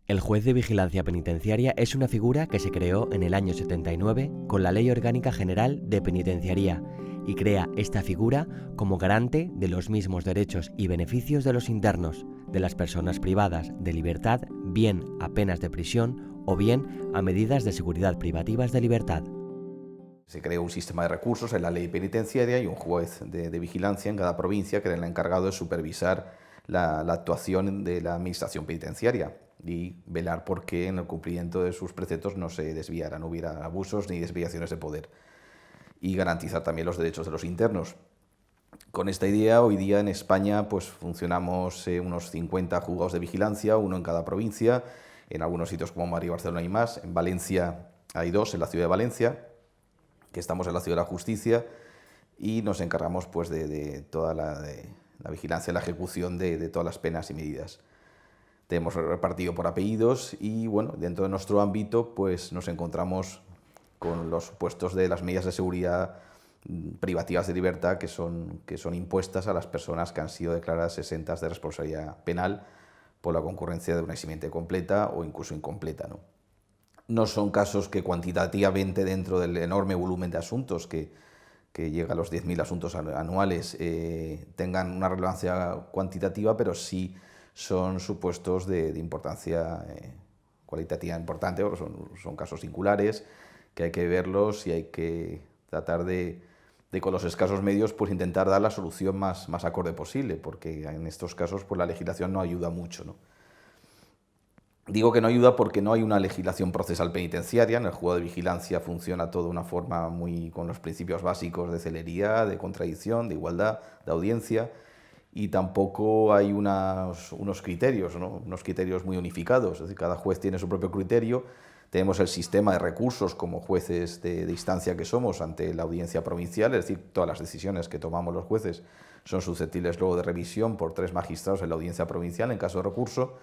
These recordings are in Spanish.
El juez de vigilancia penitenciaria es una figura que se creó en el año 79 con la Ley Orgánica General de Penitenciaría y crea esta figura como garante de los mismos derechos y beneficios de los internos, de las personas privadas de libertad, bien a penas de prisión o bien a medidas de seguridad privativas de libertad. Se creó un sistema de recursos en la ley penitenciaria y un juez de vigilancia en cada provincia que era el encargado de supervisar la actuación de la administración penitenciaria y velar por que en el cumplimiento de sus preceptos no se desviara, no hubiera abusos ni desviaciones de poder, y garantizar también los derechos de los internos. Con esta idea, hoy día en España pues funcionamos unos 50 juzgados de vigilancia, uno en cada provincia, en algunos sitios como Madrid, Barcelona y más. En Valencia hay 2, en la ciudad de Valencia, que estamos en la ciudad de la justicia, y nos encargamos pues de toda la vigilancia y la ejecución de todas las penas y medidas. Tenemos repartido por apellidos y bueno, dentro de nuestro ámbito pues nos encontramos con los supuestos de las medidas de seguridad privativas de libertad que son impuestas a las personas que han sido declaradas exentas de responsabilidad penal por la concurrencia de una eximiente completa o incluso incompleta, ¿no? No son casos que cuantitativamente, dentro del enorme volumen de asuntos que llega a los 10.000 asuntos anuales, tengan una relevancia cuantitativa, pero sí son supuestos de importancia cualitativa importante, porque son casos singulares, que hay que verlos y hay que tratar de con los escasos medios pues intentar dar la solución más acorde posible, porque en estos casos pues la legislación no ayuda mucho, ¿no? Digo que no ayuda porque no hay una legislación procesal penitenciaria. En el juzgado de vigilancia funciona todo de una forma muy con los principios básicos de celeridad, de contradicción, de igualdad, de audiencia, y tampoco hay unos criterios, ¿no? Unos criterios muy unificados. Es decir, cada juez tiene su propio criterio. Tenemos el sistema de recursos como jueces de instancia que somos ante la audiencia provincial, es decir, todas las decisiones que tomamos los jueces son susceptibles luego de revisión por 3 magistrados en la audiencia provincial en caso de recurso.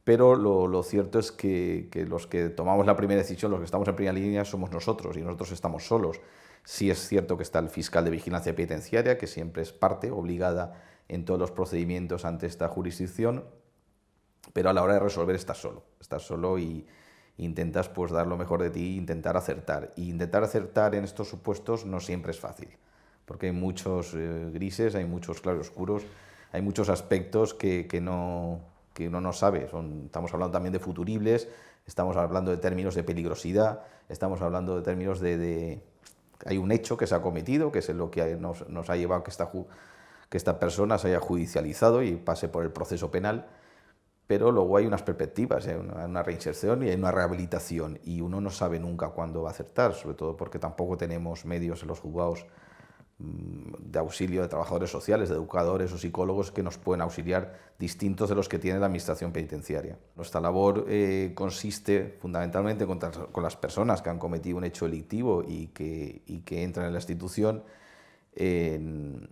Pero lo cierto es que los que tomamos la primera decisión, los que estamos en primera línea, somos nosotros, y nosotros estamos solos. Sí es cierto que está el fiscal de vigilancia penitenciaria, que siempre es parte obligada en todos los procedimientos ante esta jurisdicción, pero a la hora de resolver estás solo y intentas pues dar lo mejor de ti e intentar acertar. Y intentar acertar en estos supuestos no siempre es fácil, porque hay muchos grises, hay muchos claroscuros, hay muchos aspectos que uno no sabe. Estamos hablando también de futuribles, estamos hablando de términos de peligrosidad, estamos hablando de términos hay un hecho que se ha cometido, que es lo que nos ha llevado a que esta persona se haya judicializado y pase por el proceso penal, pero luego hay unas perspectivas, hay una reinserción y hay una rehabilitación, y uno no sabe nunca cuándo va a acertar, sobre todo porque tampoco tenemos medios en los juzgados de auxilio de trabajadores sociales, de educadores o psicólogos que nos pueden auxiliar, distintos de los que tiene la administración penitenciaria. Nuestra labor consiste fundamentalmente con las personas que han cometido un hecho delictivo y que entran en la institución en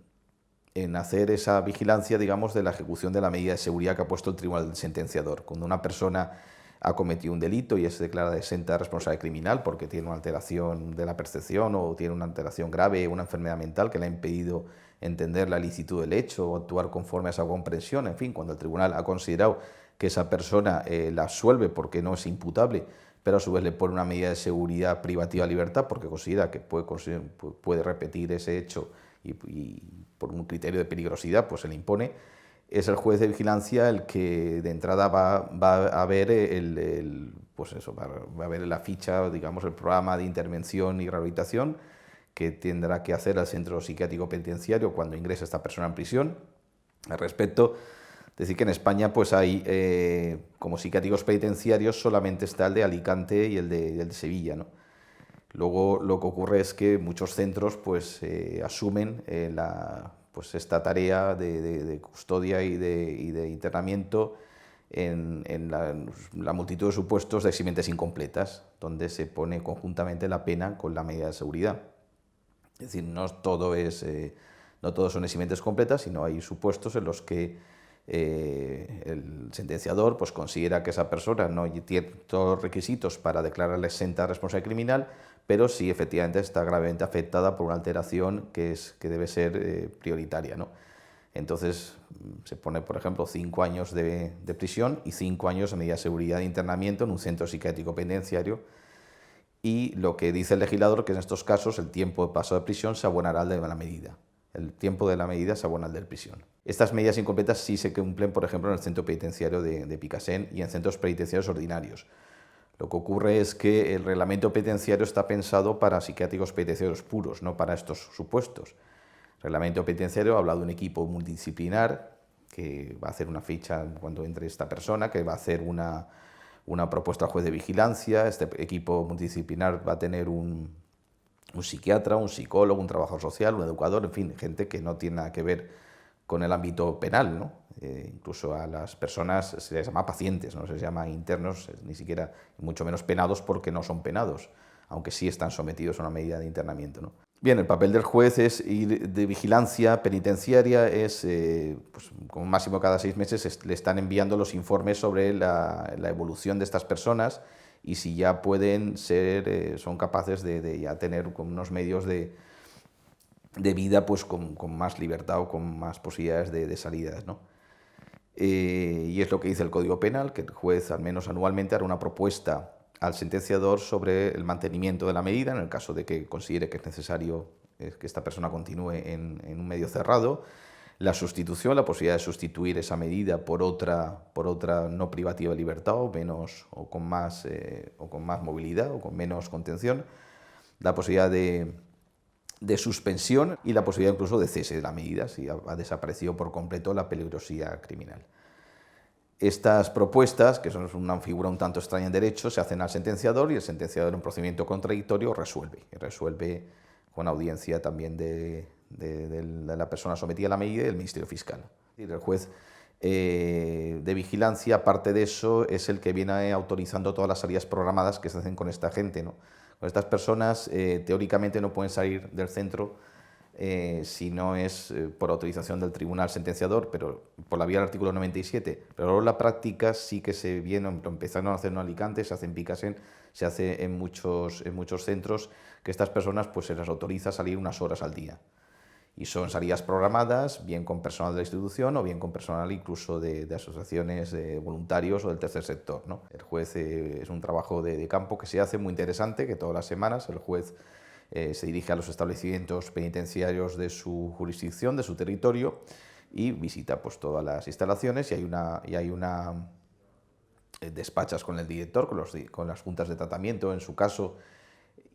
hacer esa vigilancia, digamos, de la ejecución de la medida de seguridad que ha puesto el tribunal sentenciador. Cuando una persona ha cometido un delito y es declarada exenta de responsabilidad criminal porque tiene una alteración de la percepción o tiene una alteración grave, una enfermedad mental que le ha impedido entender la licitud del hecho o actuar conforme a esa comprensión, en fin, cuando el tribunal ha considerado que esa persona la absuelve porque no es imputable, pero a su vez le pone una medida de seguridad privativa de libertad porque considera que puede repetir ese hecho y por un criterio de peligrosidad pues se le impone, es el juez de vigilancia el que de entrada va a ver va a ver la ficha, digamos, el programa de intervención y rehabilitación que tendrá que hacer el centro psiquiátrico penitenciario cuando ingrese esta persona en prisión. Al respecto, decir que en España pues hay como psiquiátricos penitenciarios solamente está el de Alicante y el de Sevilla, ¿no? Luego lo que ocurre es que muchos centros pues asumen esta tarea de custodia y de internamiento en la multitud de supuestos de eximientes incompletas, donde se pone conjuntamente la pena con la medida de seguridad. Es decir, no todos son eximientes completas, sino hay supuestos en los que el sentenciador pues considera que esa persona no tiene todos los requisitos para declararle exenta de responsabilidad criminal, pero sí efectivamente está gravemente afectada por una alteración que debe ser prioritaria, ¿no? Entonces se pone, por ejemplo, 5 años de prisión y 5 años de medida de seguridad de internamiento en un centro psiquiátrico penitenciario. Y lo que dice el legislador, que en estos casos el tiempo de paso de prisión se abonará al de la medida. El tiempo de la medida se abona al de la prisión. Estas medidas incompletas sí se cumplen, por ejemplo, en el centro penitenciario de Picassent y en centros penitenciarios ordinarios. Lo que ocurre es que el reglamento penitenciario está pensado para psiquiátricos penitenciarios puros, no para estos supuestos. El reglamento penitenciario habla de un equipo multidisciplinar que va a hacer una ficha cuando entre esta persona, que va a hacer una propuesta al juez de vigilancia. Este equipo multidisciplinar va a tener un psiquiatra, un psicólogo, un trabajador social, un educador, en fin, gente que no tiene nada que ver con el ámbito penal, ¿no? Incluso a las personas se les llama pacientes, no se les llama internos, ni siquiera, mucho menos penados, porque no son penados, aunque sí están sometidos a una medida de internamiento, ¿no? Bien, el papel del juez es ir de vigilancia penitenciaria, es, pues, como máximo cada 6 meses le están enviando los informes sobre la evolución de estas personas y si ya pueden ser, son capaces de ya tener unos medios de vida pues con más libertad o con más posibilidades de salidas, ¿no? Y es lo que dice el Código Penal, que el juez al menos anualmente hará una propuesta al sentenciador sobre el mantenimiento de la medida, en el caso de que considere que es necesario que esta persona continúe en un medio cerrado, la sustitución, la posibilidad de sustituir esa medida por otra no privativa de libertad o con más movilidad o con menos contención, la posibilidad de suspensión y la posibilidad incluso de cese de la medida si ha desaparecido por completo la peligrosidad criminal. Estas propuestas, que son una figura un tanto extraña en derecho, se hacen al sentenciador y el sentenciador en un procedimiento contradictorio resuelve con audiencia también de la persona sometida a la medida y del Ministerio Fiscal. El juez de vigilancia, aparte de eso, es el que viene autorizando todas las salidas programadas que se hacen con esta gente, ¿no? Con estas personas teóricamente no pueden salir del centro si no es por autorización del tribunal sentenciador, pero por la vía del artículo 97. Pero luego la práctica sí que se viene, empezaron a hacer en Alicante, se hace en Picassent, se hace en muchos centros, que estas personas pues se les autoriza a salir unas horas al día. Y son salidas programadas, bien con personal de la institución o bien con personal incluso de asociaciones de voluntarios o del tercer sector, ¿no? El juez es un trabajo de campo que se hace muy interesante, que todas las semanas el juez se dirige a los establecimientos penitenciarios de su jurisdicción, de su territorio, y visita pues todas las instalaciones y hay una despachas con el director, con las juntas de tratamiento en su caso,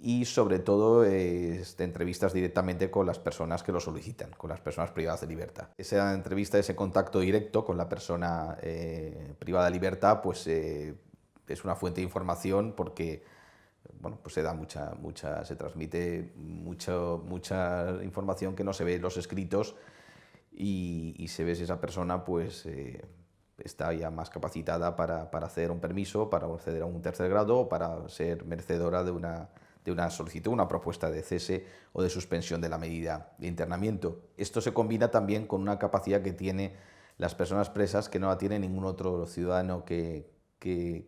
y sobre todo entrevistas directamente con las personas que lo solicitan, con las personas privadas de libertad. Esa entrevista, ese contacto directo con la persona privada de libertad, pues es una fuente de información porque bueno, pues se transmite mucha información que no se ve en los escritos y se ve si esa persona pues está ya más capacitada para acceder a un permiso, para acceder a un tercer grado o para ser merecedora de una solicitud, una propuesta de cese o de suspensión de la medida de internamiento. Esto se combina también con una capacidad que tienen las personas presas que no la tiene ningún otro ciudadano que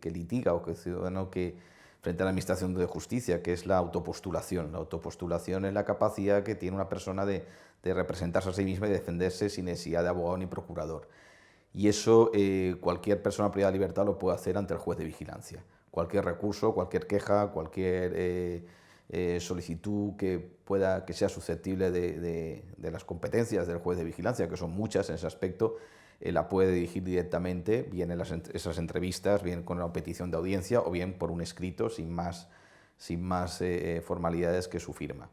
litiga o que ciudadano que frente a la administración de justicia, que es la autopostulación. La autopostulación es la capacidad que tiene una persona de representarse a sí misma y defenderse sin necesidad de abogado ni procurador. Y eso cualquier persona privada de libertad lo puede hacer ante el juez de vigilancia. Cualquier recurso, cualquier queja, cualquier solicitud que sea susceptible de las competencias del juez de vigilancia, que son muchas en ese aspecto, la puede dirigir directamente, bien en esas entrevistas, bien con una petición de audiencia o bien por un escrito sin más formalidades que su firma.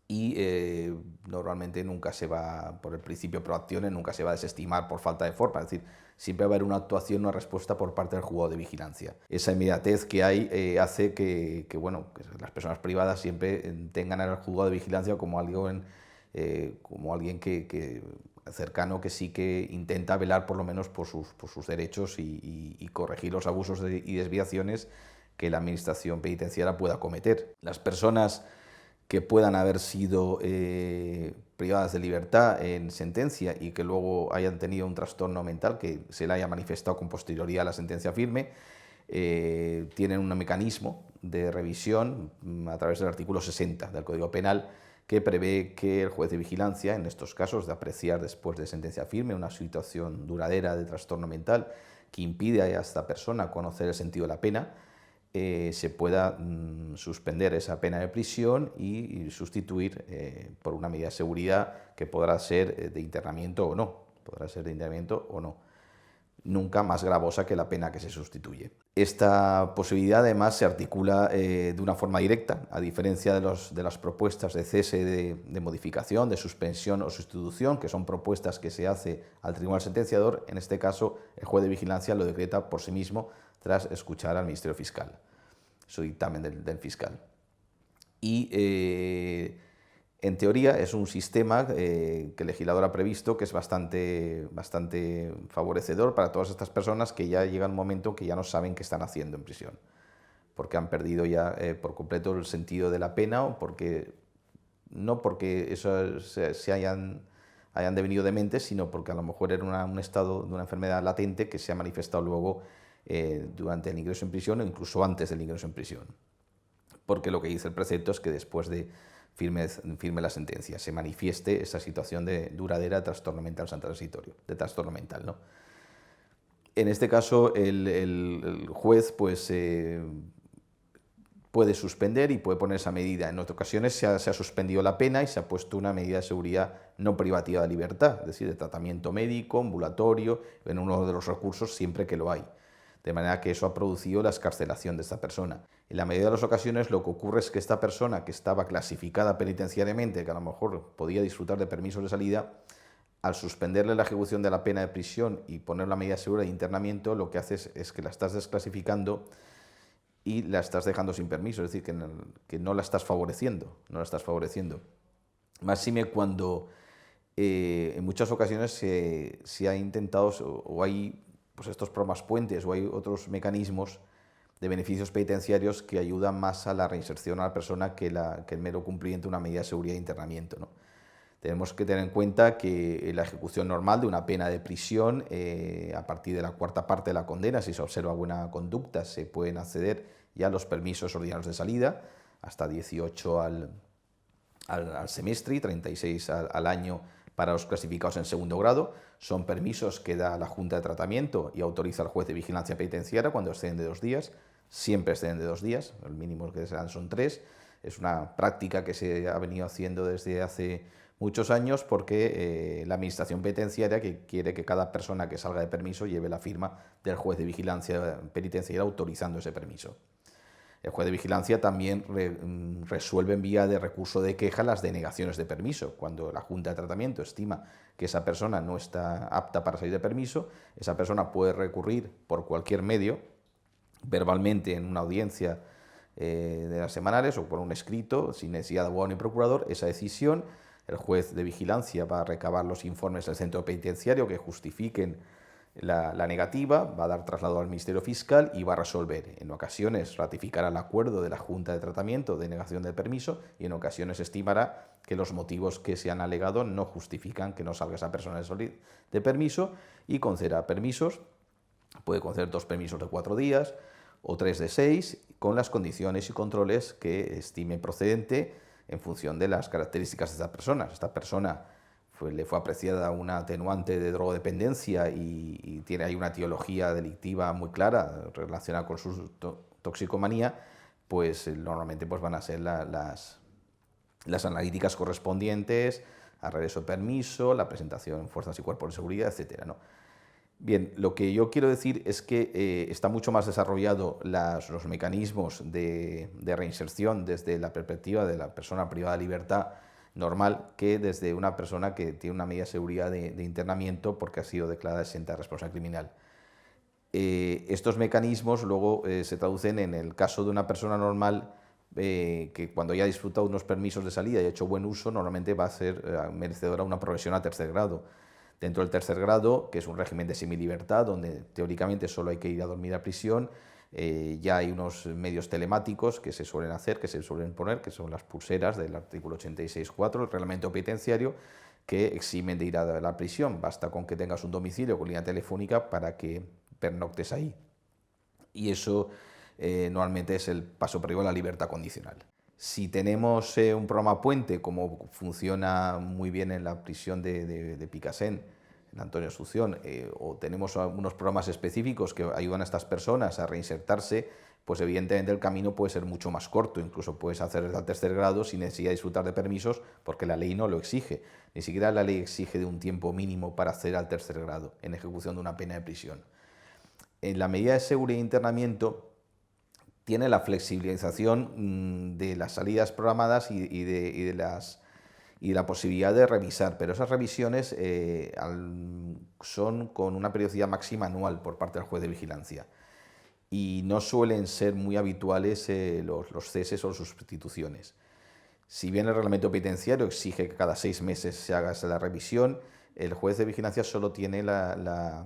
Y normalmente nunca se va, por el principio pro actione, nunca se va a desestimar por falta de forma, es decir, siempre va a haber una actuación, una respuesta por parte del juzgado de vigilancia. Esa inmediatez que hay hace que las personas privadas siempre tengan al juzgado de vigilancia como alguien que cercano que sí que intenta velar por lo menos por sus derechos y corregir los abusos y desviaciones que la administración penitenciaria pueda cometer. Las personas que puedan haber sido privadas de libertad en sentencia y que luego hayan tenido un trastorno mental que se le haya manifestado con posterioridad a la sentencia firme, tienen un mecanismo de revisión a través del artículo 60 del Código Penal que prevé que el juez de vigilancia, en estos casos de apreciar después de sentencia firme una situación duradera de trastorno mental que impide a esta persona conocer el sentido de la pena, se pueda suspender esa pena de prisión y sustituir por una medida de seguridad que podrá ser de internamiento o no. Nunca más gravosa que la pena que se sustituye. Esta posibilidad además se articula de una forma directa, a diferencia de las propuestas de cese, de modificación, de suspensión o sustitución, que son propuestas que se hace al tribunal sentenciador. En este caso, el juez de vigilancia lo decreta por sí mismo tras escuchar al Ministerio Fiscal, su dictamen del fiscal. Y en teoría es un sistema que el legislador ha previsto que es bastante favorecedor para todas estas personas que ya llega un momento que ya no saben qué están haciendo en prisión, porque han perdido ya por completo el sentido de la pena, o no porque eso se hayan devenido dementes, sino porque a lo mejor era un estado de una enfermedad latente que se ha manifestado luego durante el ingreso en prisión o incluso antes del ingreso en prisión. Porque lo que dice el precepto es que después de firme la sentencia, se manifieste esa situación de duradera trastorno mental transitorio, de trastorno mental, ¿no? En este caso, el juez pues, puede suspender y puede poner esa medida. En otras ocasiones se ha suspendido la pena y se ha puesto una medida de seguridad no privativa de libertad, es decir, de tratamiento médico, ambulatorio, en uno de los recursos siempre que lo hay. De manera que eso ha producido la excarcelación de esta persona. En la mayoría de las ocasiones lo que ocurre es que esta persona que estaba clasificada penitenciariamente, que a lo mejor podía disfrutar de permisos de salida, al suspenderle la ejecución de la pena de prisión y poner la medida segura de internamiento, lo que haces es que la estás desclasificando y la estás dejando sin permiso, es decir, que no la estás favoreciendo, Máxime cuando en muchas ocasiones se ha intentado o hay pues estos programas puentes o hay otros mecanismos de beneficios penitenciarios que ayudan más a la reinserción a la persona que el mero cumplimiento de una medida de seguridad de internamiento, ¿no? Tenemos que tener en cuenta que la ejecución normal de una pena de prisión, a partir de la cuarta parte de la condena, si se observa buena conducta, se pueden acceder ya a los permisos ordinarios de salida, hasta 18 al semestre y 36 al año para los clasificados en segundo grado. Son permisos que da la Junta de Tratamiento y autoriza al juez de vigilancia penitenciaria cuando exceden de 2 días. Siempre exceden de 2 días, el mínimo que se dan son 3. Es una práctica que se ha venido haciendo desde hace muchos años porque la Administración Penitenciaria que quiere que cada persona que salga de permiso lleve la firma del juez de vigilancia penitenciaria autorizando ese permiso. El juez de vigilancia también resuelve en vía de recurso de queja las denegaciones de permiso. Cuando la Junta de Tratamiento estima que esa persona no está apta para salir de permiso, esa persona puede recurrir por cualquier medio, verbalmente en una audiencia de las semanales o por un escrito, sin necesidad de abogado ni procurador, esa decisión. El juez de vigilancia va a recabar los informes del centro penitenciario que justifiquen la negativa, va a dar traslado al Ministerio Fiscal y va a resolver. En ocasiones ratificará el acuerdo de la Junta de Tratamiento de negación del permiso y en ocasiones estimará que los motivos que se han alegado no justifican que no salga esa persona de permiso y concederá permisos. Puede conceder 2 permisos de 4 días o 3 de 6 con las condiciones y controles que estime procedente en función de las características de esta persona. Esta persona le fue apreciada una atenuante de drogodependencia y tiene ahí una etiología delictiva muy clara relacionada con su toxicomanía, pues normalmente pues van a ser las analíticas correspondientes al regreso de permiso, la presentación en fuerzas y cuerpos de seguridad, etcétera, ¿no? Bien, lo que yo quiero decir es que está mucho más desarrollado los mecanismos de reinserción desde la perspectiva de la persona privada de libertad normal que desde una persona que tiene una medida de seguridad de internamiento porque ha sido declarada exenta de responsabilidad criminal. Estos mecanismos luego se traducen en el caso de una persona normal que cuando ya ha disfrutado unos permisos de salida y ha hecho buen uso, normalmente va a ser merecedora de una progresión a tercer grado. Dentro del tercer grado, que es un régimen de semilibertad, donde teóricamente solo hay que ir a dormir a prisión, ya hay unos medios telemáticos que se suelen hacer, que se suelen poner, que son las pulseras del artículo 86.4 del reglamento penitenciario, que eximen de ir a la prisión. Basta con que tengas un domicilio con línea telefónica para que pernoctes ahí. Y eso normalmente es el paso previo a la libertad condicional. Si tenemos un programa puente, como funciona muy bien en la prisión de Picassent, en Antonio Asunción, o tenemos unos programas específicos que ayudan a estas personas a reinsertarse, pues evidentemente el camino puede ser mucho más corto, incluso puedes hacer al tercer grado sin necesidad de disfrutar de permisos porque la ley no lo exige, ni siquiera la ley exige de un tiempo mínimo para acceder al tercer grado en ejecución de una pena de prisión. En la medida de seguridad e internamiento tiene la flexibilización de las salidas programadas y de la posibilidad de revisar, pero esas revisiones son con una periodicidad máxima anual por parte del juez de vigilancia y no suelen ser muy habituales los ceses o sustituciones. Si bien el reglamento penitenciario exige que cada 6 meses se haga la revisión, el juez de vigilancia solo tiene la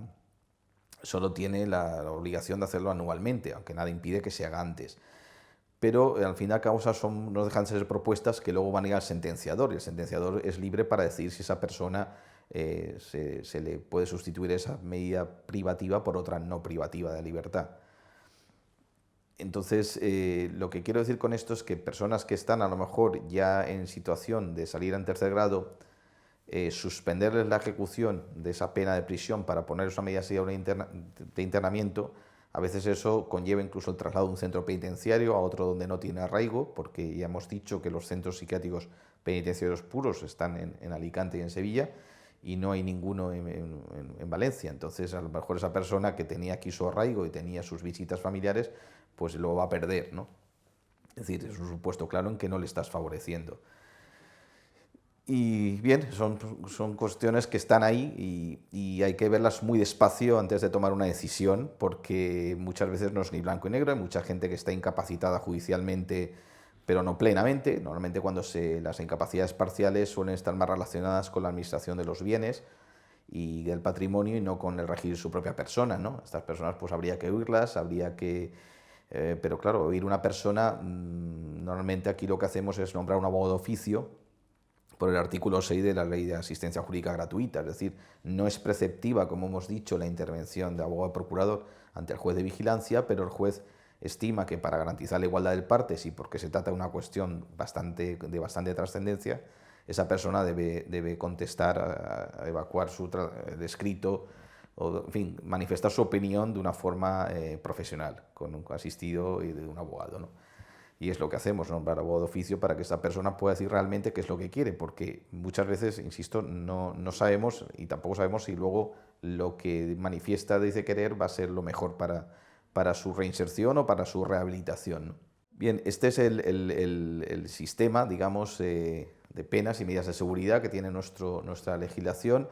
obligación de hacerlo anualmente, aunque nada impide que se haga antes. Pero al fin y al cabo no dejan de ser propuestas que luego van a ir al sentenciador, y el sentenciador es libre para decidir si esa persona se le puede sustituir esa medida privativa por otra no privativa de libertad. Entonces, lo que quiero decir con esto es que personas que están a lo mejor ya en situación de salir en tercer grado, suspenderles la ejecución de esa pena de prisión para ponerles una medida de internamiento, a veces eso conlleva incluso el traslado de un centro penitenciario a otro donde no tiene arraigo, porque ya hemos dicho que los centros psiquiátricos penitenciarios puros están en Alicante y en Sevilla, y no hay ninguno en Valencia. Entonces, a lo mejor esa persona que tenía aquí su arraigo y tenía sus visitas familiares, pues lo va a perder, ¿no? Es decir, es un supuesto claro en que no le estás favoreciendo. Y bien, son cuestiones que están ahí y hay que verlas muy despacio antes de tomar una decisión, porque muchas veces no es ni blanco y negro, hay mucha gente que está incapacitada judicialmente, pero no plenamente. Normalmente las incapacidades parciales suelen estar más relacionadas con la administración de los bienes y del patrimonio y no con el regir su propia persona, ¿no? Estas personas pues habría que oírlas, pero claro, oír una persona, normalmente aquí lo que hacemos es nombrar un abogado de oficio por el artículo 6 de la Ley de Asistencia Jurídica Gratuita, es decir, no es preceptiva, como hemos dicho, la intervención de abogado procurador ante el juez de vigilancia, pero el juez estima que para garantizar la igualdad de partes y porque se trata de una cuestión de bastante trascendencia, esa persona debe contestar, a evacuar el escrito, o, en fin, manifestar su opinión de una forma profesional, con un asistido y de un abogado, ¿no? Y es lo que hacemos, nombrar abogado de oficio para que esa persona pueda decir realmente qué es lo que quiere, porque muchas veces, insisto, no sabemos y tampoco sabemos si luego lo que manifiesta dice querer va a ser lo mejor para su reinserción o para su rehabilitación, ¿no? Bien, este es el sistema, digamos, de penas y medidas de seguridad que tiene nuestra legislación.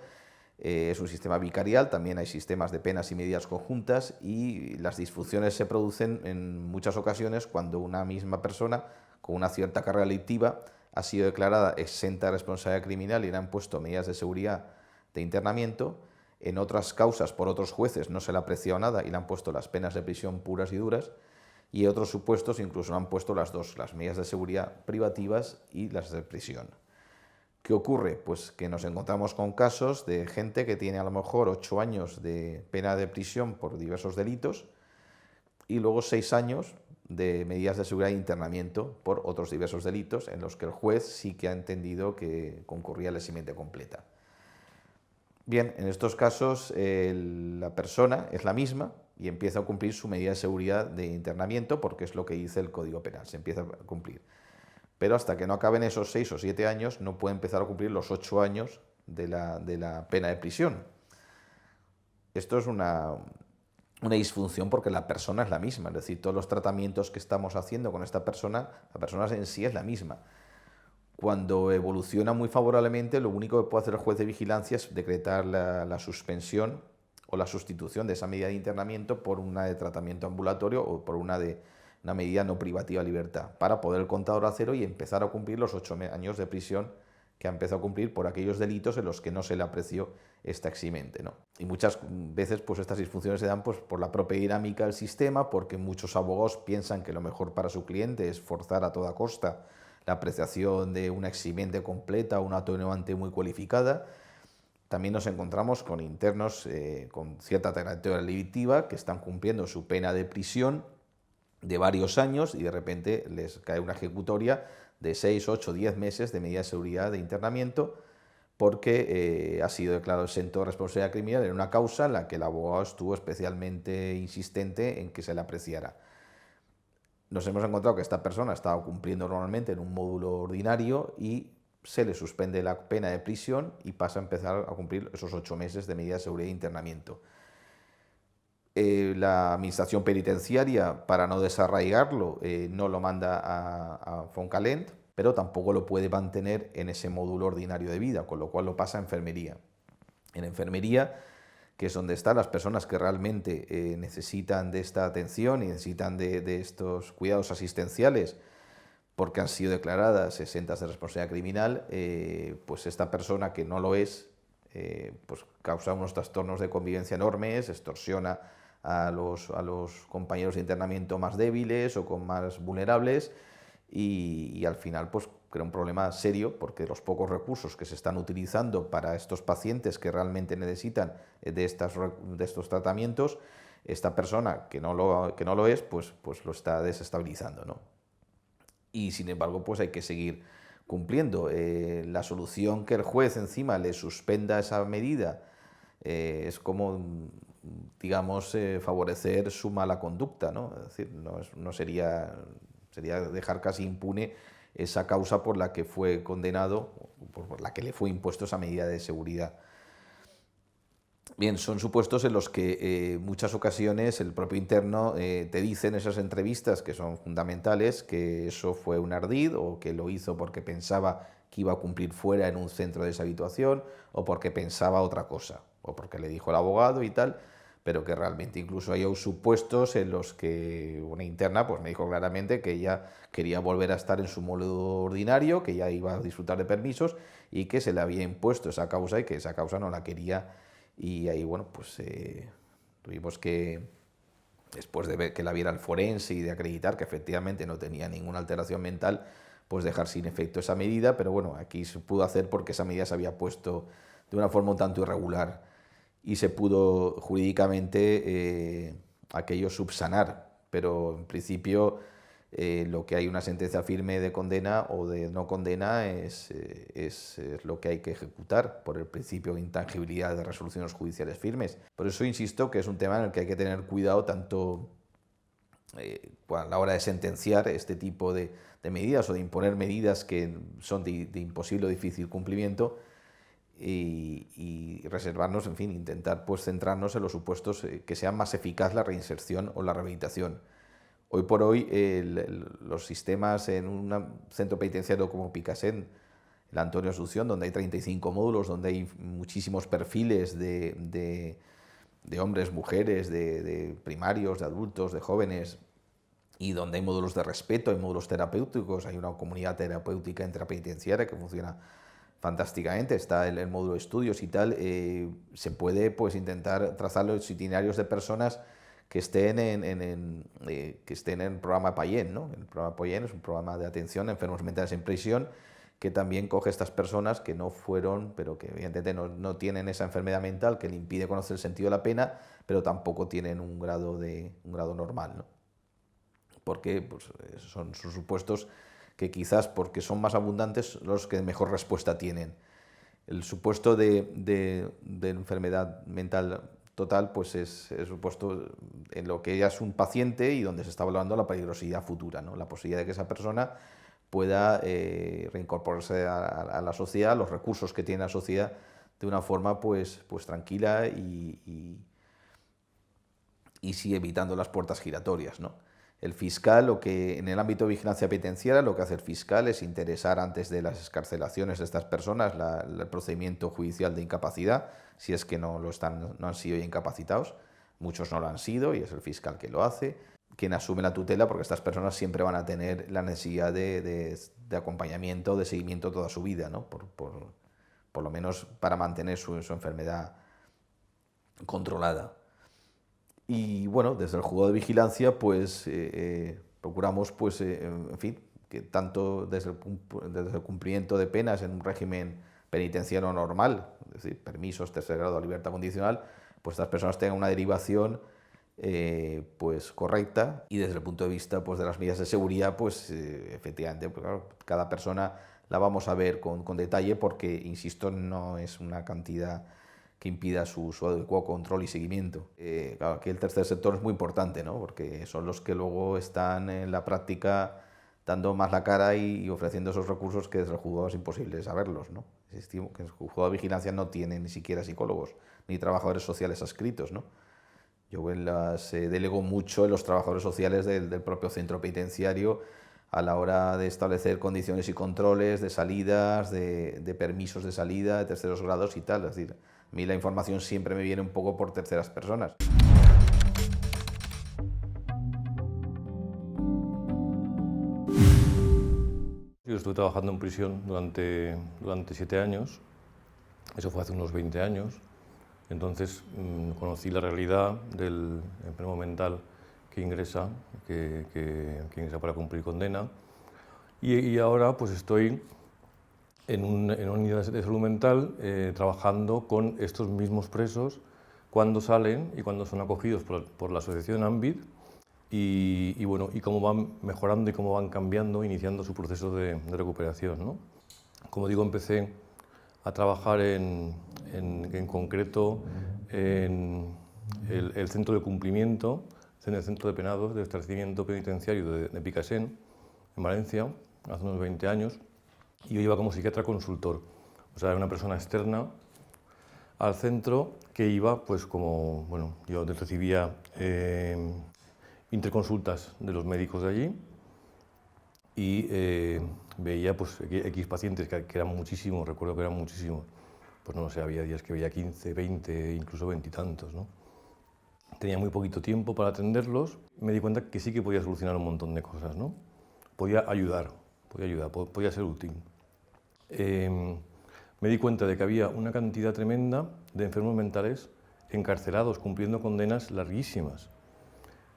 Es un sistema vicarial, también hay sistemas de penas y medidas conjuntas y las disfunciones se producen en muchas ocasiones cuando una misma persona con una cierta carga delictiva ha sido declarada exenta de responsabilidad criminal y le han puesto medidas de seguridad de internamiento. En otras causas, por otros jueces, no se le ha apreciado nada y le han puesto las penas de prisión puras y duras, y en otros supuestos incluso le han puesto las dos, las medidas de seguridad privativas y las de prisión. ¿Qué ocurre? Pues que nos encontramos con casos de gente que tiene a lo mejor 8 años de pena de prisión por diversos delitos y luego 6 años de medidas de seguridad e internamiento por otros diversos delitos en los que el juez sí que ha entendido que concurría la eximiente completa. Bien, en estos casos la persona es la misma y empieza a cumplir su medida de seguridad de internamiento porque es lo que dice el Código Penal, se empieza a cumplir. Pero hasta que no acaben esos 6 o 7 años no puede empezar a cumplir los 8 años de la pena de prisión. Esto es una disfunción porque la persona es la misma, es decir, todos los tratamientos que estamos haciendo con esta persona, la persona en sí es la misma. Cuando evoluciona muy favorablemente, lo único que puede hacer el juez de vigilancia es decretar la suspensión o la sustitución de esa medida de internamiento por una de tratamiento ambulatorio o por una medida no privativa de libertad, para poder el contador a cero y empezar a cumplir los 8 años de prisión que ha empezado a cumplir por aquellos delitos en los que no se le apreció esta eximente, ¿no? Y muchas veces pues estas disfunciones se dan pues, por la propia dinámica del sistema, porque muchos abogados piensan que lo mejor para su cliente es forzar a toda costa la apreciación de una eximente completa o una atenuante muy cualificada. También nos encontramos con internos con cierta trayectoria delictiva que están cumpliendo su pena de prisión de varios años y de repente les cae una ejecutoria de 6, 8, 10 meses de medida de seguridad de internamiento porque ha sido declarado exento de responsabilidad criminal en una causa en la que el abogado estuvo especialmente insistente en que se le apreciara. Nos hemos encontrado que esta persona estaba cumpliendo normalmente en un módulo ordinario y se le suspende la pena de prisión y pasa a empezar a cumplir esos 8 meses de medida de seguridad de internamiento. La administración penitenciaria, para no desarraigarlo, no lo manda a Foncalent, pero tampoco lo puede mantener en ese módulo ordinario de vida, con lo cual lo pasa a enfermería. En enfermería, que es donde están las personas que realmente necesitan de esta atención y necesitan de estos cuidados asistenciales, porque han sido declaradas exentas de responsabilidad criminal, pues esta persona que no lo es, pues causa unos trastornos de convivencia enormes, extorsiona a los compañeros de internamiento más débiles o con más vulnerables y al final pues crea un problema serio porque los pocos recursos que se están utilizando para estos pacientes que realmente necesitan de estos tratamientos, esta persona que no lo es, pues lo está desestabilizando, ¿no? Y sin embargo pues hay que seguir cumpliendo. La solución que el juez encima le suspenda esa medida es como, digamos, favorecer su mala conducta, ¿no? Es decir, no sería dejar casi impune esa causa por la que fue condenado, por la que le fue impuesto esa medida de seguridad. Bien, son supuestos en los que muchas ocasiones el propio interno te dice en esas entrevistas, que son fundamentales, que eso fue un ardid o que lo hizo porque pensaba que iba a cumplir fuera en un centro de deshabituación o porque pensaba otra cosa o porque le dijo el abogado y tal, pero que realmente incluso hay supuestos en los que una interna pues me dijo claramente que ella quería volver a estar en su módulo ordinario, que ya iba a disfrutar de permisos y que se le había impuesto esa causa y que esa causa no la quería. Y ahí, bueno, pues tuvimos que, después de ver que la viera el forense y de acreditar que efectivamente no tenía ninguna alteración mental, pues dejar sin efecto esa medida, pero bueno, aquí se pudo hacer porque esa medida se había puesto de una forma un tanto irregular y se pudo jurídicamente aquello subsanar, pero en principio lo que hay una sentencia firme de condena o de no condena es lo que hay que ejecutar por el principio de intangibilidad de resoluciones judiciales firmes. Por eso insisto que es un tema en el que hay que tener cuidado tanto a la hora de sentenciar este tipo de medidas o de imponer medidas que son de imposible o difícil cumplimiento y reservarnos, en fin, intentar pues centrarnos en los supuestos que sean más eficaz la reinserción o la rehabilitación. Hoy por hoy los sistemas en un centro penitenciario como Picassent, el Antonio Asunción, donde hay 35 módulos, donde hay muchísimos perfiles de hombres, mujeres, de primarios, de adultos, de jóvenes, y donde hay módulos de respeto, hay módulos terapéuticos, hay una comunidad terapéutica intrapenitenciaria que funciona fantásticamente, está el módulo de estudios y tal, se puede pues intentar trazar los itinerarios de personas que estén en el programa Payén, ¿no? El programa Payén es un programa de atención a enfermos mentales en prisión que también coge a estas personas que no fueron, pero que evidentemente no tienen esa enfermedad mental que le impide conocer el sentido de la pena, pero tampoco tienen un grado normal, ¿no? Porque pues, son supuestos que quizás porque son más abundantes los que mejor respuesta tienen. El supuesto de enfermedad mental total pues es supuesto en lo que ya es un paciente y donde se está evaluando la peligrosidad futura, ¿no? La posibilidad de que esa persona pueda reincorporarse a la sociedad, los recursos que tiene la sociedad de una forma pues tranquila y sí evitando las puertas giratorias, ¿no? El fiscal, en el ámbito de vigilancia penitenciaria, lo que hace el fiscal es interesar antes de las excarcelaciones de estas personas el procedimiento judicial de incapacidad, si es que no han sido incapacitados. Muchos no lo han sido y es el fiscal que lo hace, quien asume la tutela, porque estas personas siempre van a tener la necesidad de acompañamiento, de seguimiento toda su vida, ¿no? Por lo menos para mantener su enfermedad controlada. Y bueno, desde el juzgado de vigilancia pues procuramos pues en fin, que tanto desde el cumplimiento de penas en un régimen penitenciario normal, es decir, permisos, tercer grado, libertad condicional, pues estas personas tengan una derivación pues correcta, y desde el punto de vista pues de las medidas de seguridad, pues efectivamente, pues, claro, cada persona la vamos a ver con detalle porque, insisto, no es una cantidad que impida su adecuado control y seguimiento. Claro, aquí el tercer sector es muy importante, ¿no? Porque son los que luego están en la práctica dando más la cara y ofreciendo esos recursos que desde el juzgado es imposible saberlos, ¿no? Estimo que el juzgado de vigilancia no tiene ni siquiera psicólogos ni trabajadores sociales adscritos, ¿no? Yo delego mucho en los trabajadores sociales del propio centro penitenciario a la hora de establecer condiciones y controles de salidas, de permisos de salida, de terceros grados y tal. Es decir, a mí la información siempre me viene un poco por terceras personas. Yo estuve trabajando en prisión durante 7 años, eso fue hace unos 20 años, entonces conocí la realidad del enfermo mental que ingresa para cumplir condena, y ahora pues estoy en una unidad de salud mental trabajando con estos mismos presos cuando salen y cuando son acogidos por la asociación AMBID, y bueno, y cómo van mejorando y cómo van cambiando, iniciando su proceso de recuperación, ¿no? Como digo, empecé a trabajar en concreto en el centro de cumplimiento, en el centro de penados de establecimiento penitenciario de Picassent, en Valencia, hace unos 20 años, y yo iba como psiquiatra consultor, o sea, era una persona externa al centro que iba, pues como, bueno, yo recibía interconsultas de los médicos de allí y veía pues X pacientes, que eran muchísimos, recuerdo que eran muchísimos, pues no sé, había días que veía 15, 20, incluso 20 y tantos, ¿no? Tenía muy poquito tiempo para atenderlos, me di cuenta que sí que podía solucionar un montón de cosas, ¿no? Podía ayudar, podía ser útil. Me di cuenta de que había una cantidad tremenda de enfermos mentales encarcelados, cumpliendo condenas larguísimas.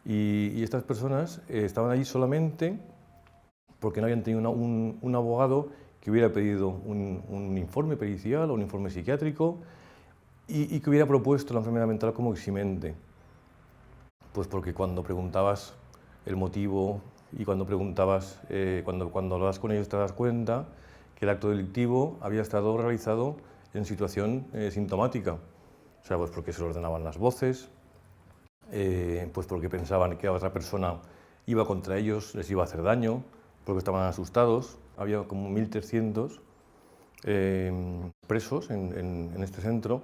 Y estas personas estaban allí solamente porque no habían tenido un abogado que hubiera pedido un informe pericial o un informe psiquiátrico y que hubiera propuesto la enfermedad mental como eximente. Pues porque cuando preguntabas el motivo y cuando preguntabas, cuando hablabas con ellos te das cuenta que el acto delictivo había estado realizado en situación sintomática. O sea, pues porque se les ordenaban las voces, pues porque pensaban que otra persona iba contra ellos, les iba a hacer daño, porque estaban asustados. Había como 1.300 presos en este centro,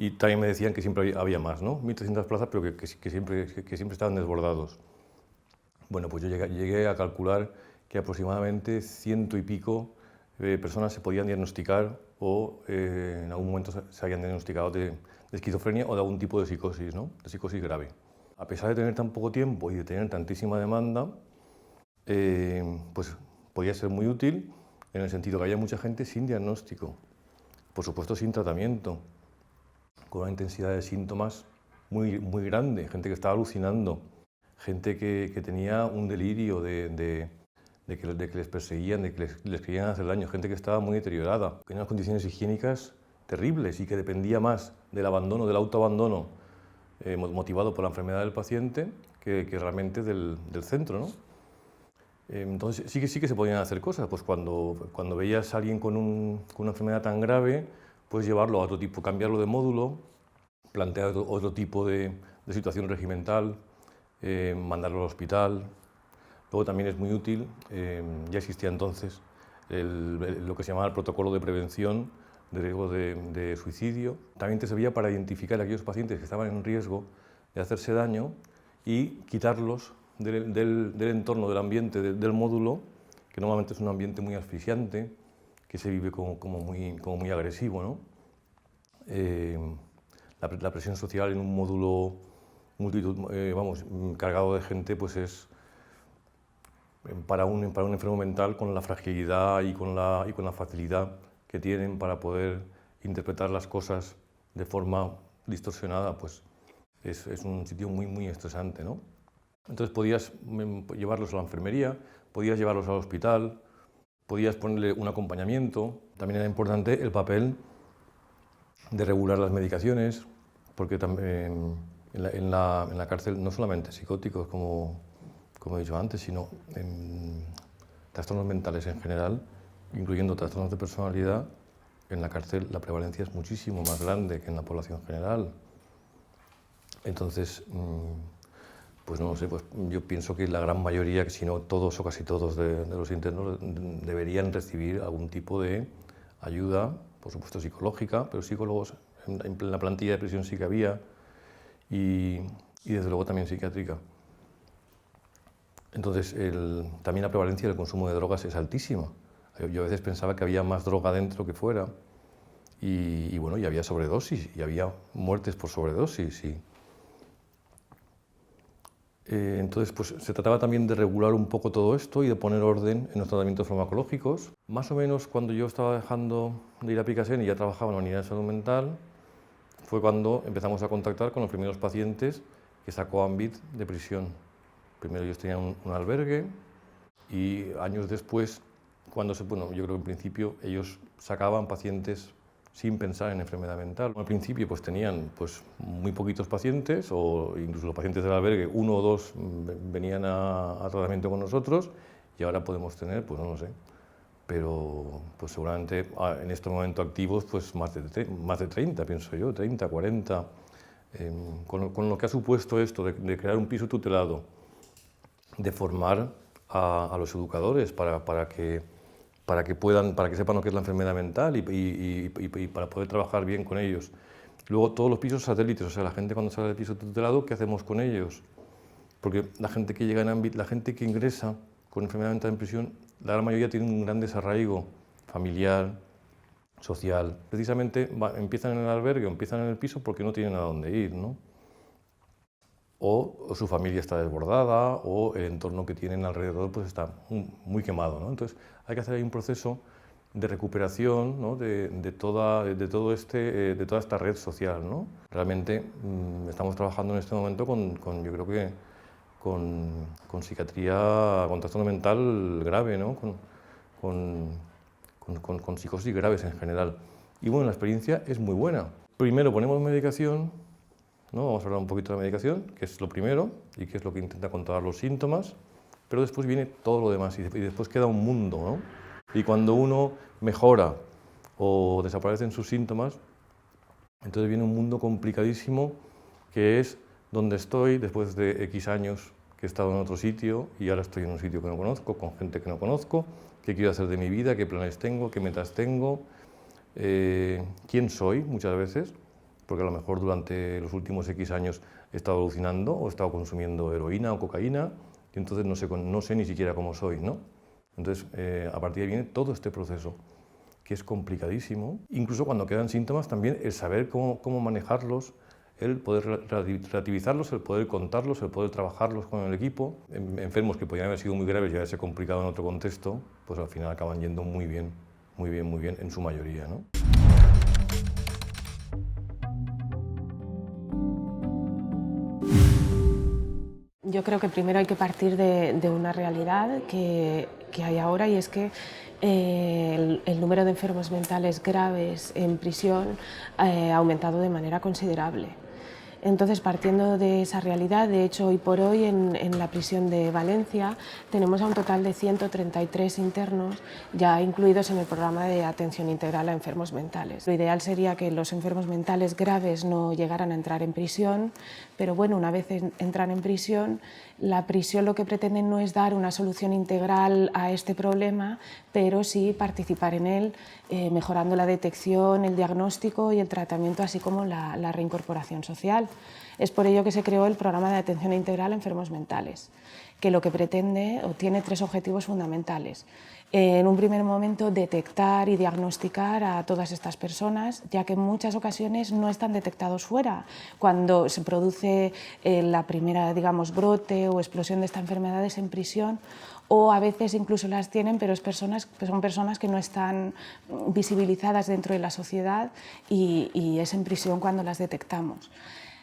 y también me decían que siempre había más, ¿no? 1.300 plazas, pero que siempre estaban desbordados. Bueno, pues yo llegué a calcular que aproximadamente 100 y pico personas se podían diagnosticar o en algún momento se habían diagnosticado de esquizofrenia o de algún tipo de psicosis, ¿no? De psicosis grave. A pesar de tener tan poco tiempo y de tener tantísima demanda, pues podía ser muy útil en el sentido que había mucha gente sin diagnóstico, por supuesto sin tratamiento, con una intensidad de síntomas muy, muy grande, gente que estaba alucinando, gente que tenía un delirio de que les perseguían, de que les querían hacer daño, gente que estaba muy deteriorada, que tenía unas condiciones higiénicas terribles y que dependía más del abandono, del autoabandono, motivado por la enfermedad del paciente, que realmente del centro, ¿no? Entonces sí que se podían hacer cosas, pues cuando veías a alguien con una enfermedad tan grave, pues llevarlo a otro tipo, cambiarlo de módulo, plantear otro tipo de situación regimental, mandarlo al hospital. Luego también es muy útil, ya existía entonces lo que se llamaba el protocolo de prevención de riesgo de suicidio. También te servía para identificar a aquellos pacientes que estaban en riesgo de hacerse daño y quitarlos del entorno, del ambiente, del módulo, que normalmente es un ambiente muy asfixiante, que se vive como muy agresivo, ¿no? La presión social en un módulo cargado de gente, pues es para un enfermo mental, con la fragilidad y con la facilidad que tienen para poder interpretar las cosas de forma distorsionada, pues es un sitio muy, muy estresante, ¿no? Entonces podías llevarlos a la enfermería, podías llevarlos al hospital, podías ponerle un acompañamiento. También era importante el papel de regular las medicaciones, porque también en la cárcel no solamente psicóticos, como he dicho antes, sino en trastornos mentales en general, incluyendo trastornos de personalidad. En la cárcel la prevalencia es muchísimo más grande que en la población general. Entonces, pues no lo sé, pues yo pienso que la gran mayoría, que si no todos o casi todos de los internos deberían recibir algún tipo de ayuda, por supuesto psicológica, pero psicólogos en la plantilla de prisión sí que había, y desde luego también psiquiátrica. Entonces, también la prevalencia del consumo de drogas es altísima. Yo a veces pensaba que había más droga dentro que fuera, y bueno, y había sobredosis, y había muertes por sobredosis. Entonces, pues se trataba también de regular un poco todo esto y de poner orden en los tratamientos farmacológicos. Más o menos cuando yo estaba dejando de ir a Picasen y ya trabajaba en la unidad de salud mental, fue cuando empezamos a contactar con los primeros pacientes que sacó Ambit de prisión. Primero ellos tenían un albergue y años después, bueno, yo creo que en principio ellos sacaban pacientes sin pensar en enfermedad mental. Al principio pues tenían pues, muy poquitos pacientes, o incluso los pacientes del albergue, 1 o 2 venían a tratamiento con nosotros, y ahora podemos tener, pues no lo sé, pero pues seguramente en este momento activos pues más de 30, pienso yo, 30, 40, con lo que ha supuesto esto de crear un piso tutelado, de formar a los educadores para que sepan lo que es la enfermedad mental y para poder trabajar bien con ellos. Luego todos los pisos satélites, o sea, la gente cuando sale del piso tutelado, ¿qué hacemos con ellos? Porque la gente que llega en Ambit, la gente que ingresa con enfermedad mental en prisión, la gran mayoría tiene un gran desarraigo familiar, social. Precisamente empiezan en el albergue o empiezan en el piso porque no tienen a dónde ir, ¿no? O su familia está desbordada, o el entorno que tienen alrededor pues está muy quemado, ¿no? Entonces hay que hacer ahí un proceso de recuperación, ¿no? de toda esta red social, ¿no? Realmente estamos trabajando en este momento yo creo que con psiquiatría, con trastorno mental grave, ¿no? Con psicosis graves en general. Y bueno, la experiencia es muy buena. Primero ponemos medicación, ¿no? Vamos a hablar un poquito de la medicación, que es lo primero y que es lo que intenta controlar los síntomas, pero después viene todo lo demás y después queda un mundo, ¿no? Y cuando uno mejora o desaparecen sus síntomas, entonces viene un mundo complicadísimo, que es donde estoy después de X años que he estado en otro sitio y ahora estoy en un sitio que no conozco, con gente que no conozco, qué quiero hacer de mi vida, qué planes tengo, qué metas tengo, quién soy muchas veces, porque a lo mejor durante los últimos X años he estado alucinando o he estado consumiendo heroína o cocaína y entonces no sé ni siquiera cómo soy, ¿no? Entonces, a partir de ahí viene todo este proceso, que es complicadísimo. Incluso cuando quedan síntomas también el saber cómo manejarlos, el poder relativizarlos, el poder contarlos, el poder trabajarlos con el equipo. Enfermos que podían haber sido muy graves y haberse complicado en otro contexto, pues al final acaban yendo muy bien, en su mayoría, ¿no? Yo creo que primero hay que partir de una realidad que hay ahora, y es que el número de enfermos mentales graves en prisión ha aumentado de manera considerable. Entonces, partiendo de esa realidad, de hecho, hoy por hoy en la prisión de Valencia tenemos a un total de 133 internos ya incluidos en el programa de atención integral a enfermos mentales. Lo ideal sería que los enfermos mentales graves no llegaran a entrar en prisión, pero bueno, una vez entran en prisión, la prisión lo que pretende no es dar una solución integral a este problema, pero sí participar en él, mejorando la detección, el diagnóstico y el tratamiento, así como la reincorporación social. Es por ello que se creó el programa de atención integral a enfermos mentales, que lo que pretende o tiene 3 objetivos fundamentales. En un primer momento, detectar y diagnosticar a todas estas personas, ya que en muchas ocasiones no están detectados fuera. Cuando se produce la primera, digamos, brote o explosión de esta enfermedad es en prisión, o a veces incluso las tienen, pero son personas que no están visibilizadas dentro de la sociedad y es en prisión cuando las detectamos.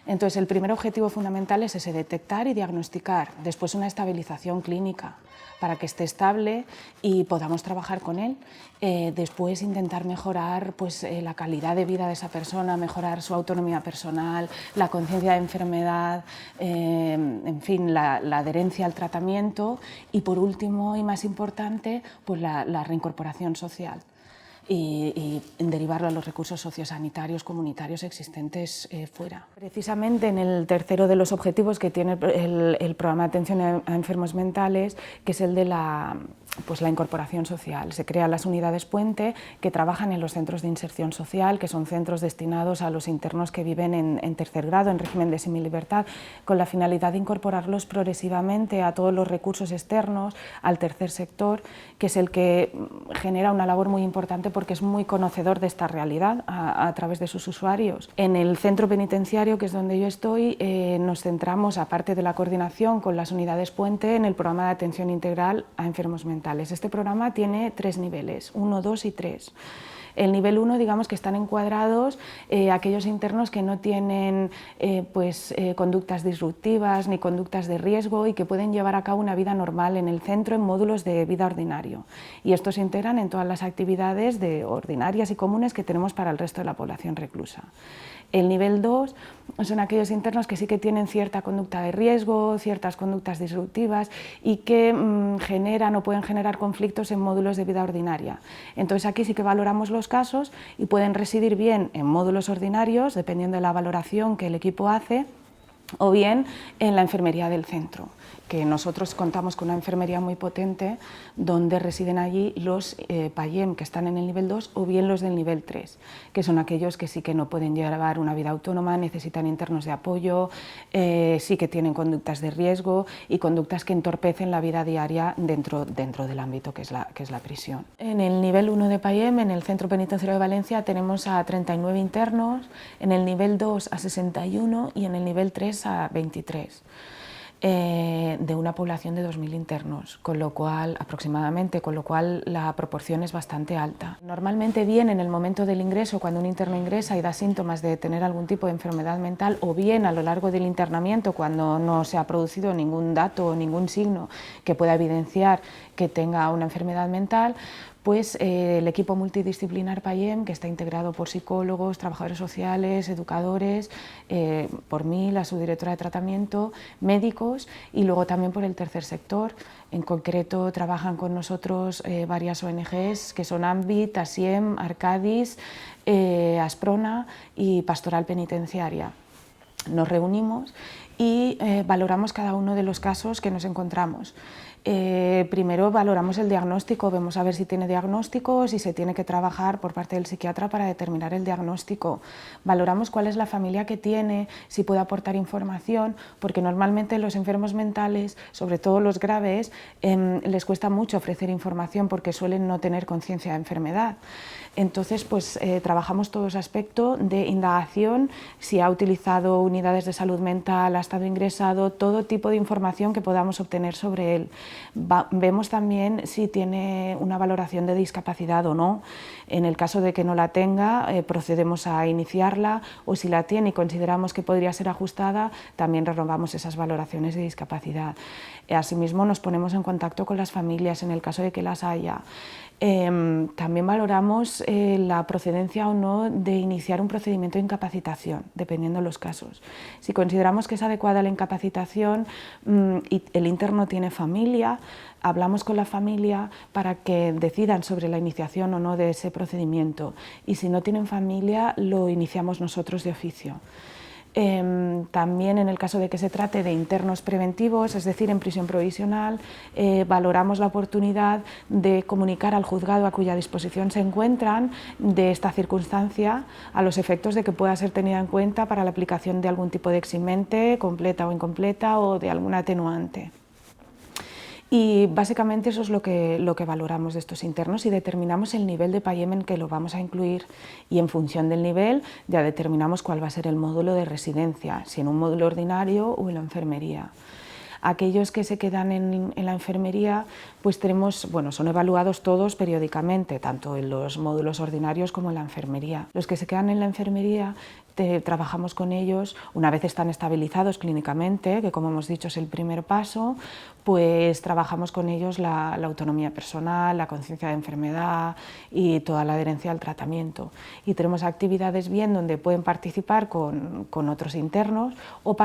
Entonces, el primer objetivo fundamental es ese, detectar y diagnosticar, después una estabilización clínica para que esté estable y podamos trabajar con él. Después intentar mejorar pues, la calidad de vida de esa persona, mejorar su autonomía personal, la conciencia de enfermedad, en fin, la adherencia al tratamiento y, por último y más importante, pues la reincorporación social. Y derivarlo a los recursos sociosanitarios comunitarios existentes fuera. Precisamente en el tercero de los objetivos que tiene el programa de atención a enfermos mentales, que es el de la incorporación social. Se crean las unidades puente que trabajan en los centros de inserción social, que son centros destinados a los internos que viven en tercer grado, en régimen de semilibertad, con la finalidad de incorporarlos progresivamente a todos los recursos externos, al tercer sector, que es el que genera una labor muy importante porque es muy conocedor de esta realidad a través de sus usuarios. En el centro penitenciario, que es donde yo estoy, nos centramos, aparte de la coordinación con las unidades puente, en el programa de atención integral a enfermos mentales. Este programa tiene 3 niveles, 1, 2 y 3. El nivel 1, digamos que están encuadrados aquellos internos que no tienen conductas disruptivas ni conductas de riesgo y que pueden llevar a cabo una vida normal en el centro en módulos de vida ordinario. Y estos se integran en todas las actividades ordinarias y comunes que tenemos para el resto de la población reclusa. El nivel 2 son aquellos internos que sí que tienen cierta conducta de riesgo, ciertas conductas disruptivas y que generan o pueden generar conflictos en módulos de vida ordinaria. Entonces aquí sí que valoramos los casos y pueden residir bien en módulos ordinarios, dependiendo de la valoración que el equipo hace, o bien en la enfermería del centro, que nosotros contamos con una enfermería muy potente donde residen allí los PAIEM que están en el nivel 2 o bien los del nivel 3, que son aquellos que sí que no pueden llevar una vida autónoma, necesitan internos de apoyo, sí que tienen conductas de riesgo y conductas que entorpecen la vida diaria dentro del ámbito que es la prisión. En el nivel 1 de PAIEM, en el Centro Penitenciario de Valencia, tenemos a 39 internos, en el nivel 2 a 61 y en el nivel 3 a 23. De una población de 2.000 internos, aproximadamente, con lo cual la proporción es bastante alta. Normalmente bien en el momento del ingreso, cuando un interno ingresa y da síntomas de tener algún tipo de enfermedad mental, o bien a lo largo del internamiento cuando no se ha producido ningún dato o ningún signo que pueda evidenciar que tenga una enfermedad mental, pues el equipo multidisciplinar PAIEM, que está integrado por psicólogos, trabajadores sociales, educadores, por mí, la subdirectora de tratamiento, médicos y luego también por el tercer sector. En concreto trabajan con nosotros varias ONGs que son AMBIT, ASIEM, Arcadis, Asprona y Pastoral Penitenciaria. Nos reunimos y valoramos cada uno de los casos que nos encontramos. Primero valoramos el diagnóstico, vemos a ver si tiene diagnóstico, si se tiene que trabajar por parte del psiquiatra para determinar el diagnóstico. Valoramos cuál es la familia que tiene, si puede aportar información, porque normalmente los enfermos mentales, sobre todo los graves, les cuesta mucho ofrecer información porque suelen no tener conciencia de enfermedad. Entonces, pues trabajamos todo ese aspecto de indagación, si ha utilizado unidades de salud mental, ha estado ingresado, todo tipo de información que podamos obtener sobre él. Vemos también si tiene una valoración de discapacidad o no. En el caso de que no la tenga, procedemos a iniciarla, o si la tiene y consideramos que podría ser ajustada, también renovamos esas valoraciones de discapacidad. Asimismo, nos ponemos en contacto con las familias en el caso de que las haya. También valoramos la procedencia o no de iniciar un procedimiento de incapacitación, dependiendo de los casos. Si consideramos que es adecuada la incapacitación y el interno tiene familia, hablamos con la familia para que decidan sobre la iniciación o no de ese procedimiento, y si no tienen familia lo iniciamos nosotros de oficio. También en el caso de que se trate de internos preventivos, es decir, en prisión provisional, valoramos la oportunidad de comunicar al juzgado a cuya disposición se encuentran de esta circunstancia a los efectos de que pueda ser tenida en cuenta para la aplicación de algún tipo de eximente, completa o incompleta, o de algún atenuante. Y básicamente eso es lo que valoramos de estos internos y determinamos el nivel de PAIEM en que lo vamos a incluir, y en función del nivel ya determinamos cuál va a ser el módulo de residencia, si en un módulo ordinario o en la enfermería. Aquellos que se quedan en la enfermería, pues son evaluados todos periódicamente, tanto en los módulos ordinarios como en la enfermería. Los que se quedan en la enfermería trabajamos con ellos, una vez están estabilizados clínicamente, que como hemos dicho es el primer paso, pues trabajamos con ellos la autonomía personal, la conciencia de enfermedad y toda la adherencia al tratamiento. Y tenemos actividades bien donde pueden participar con otros internos o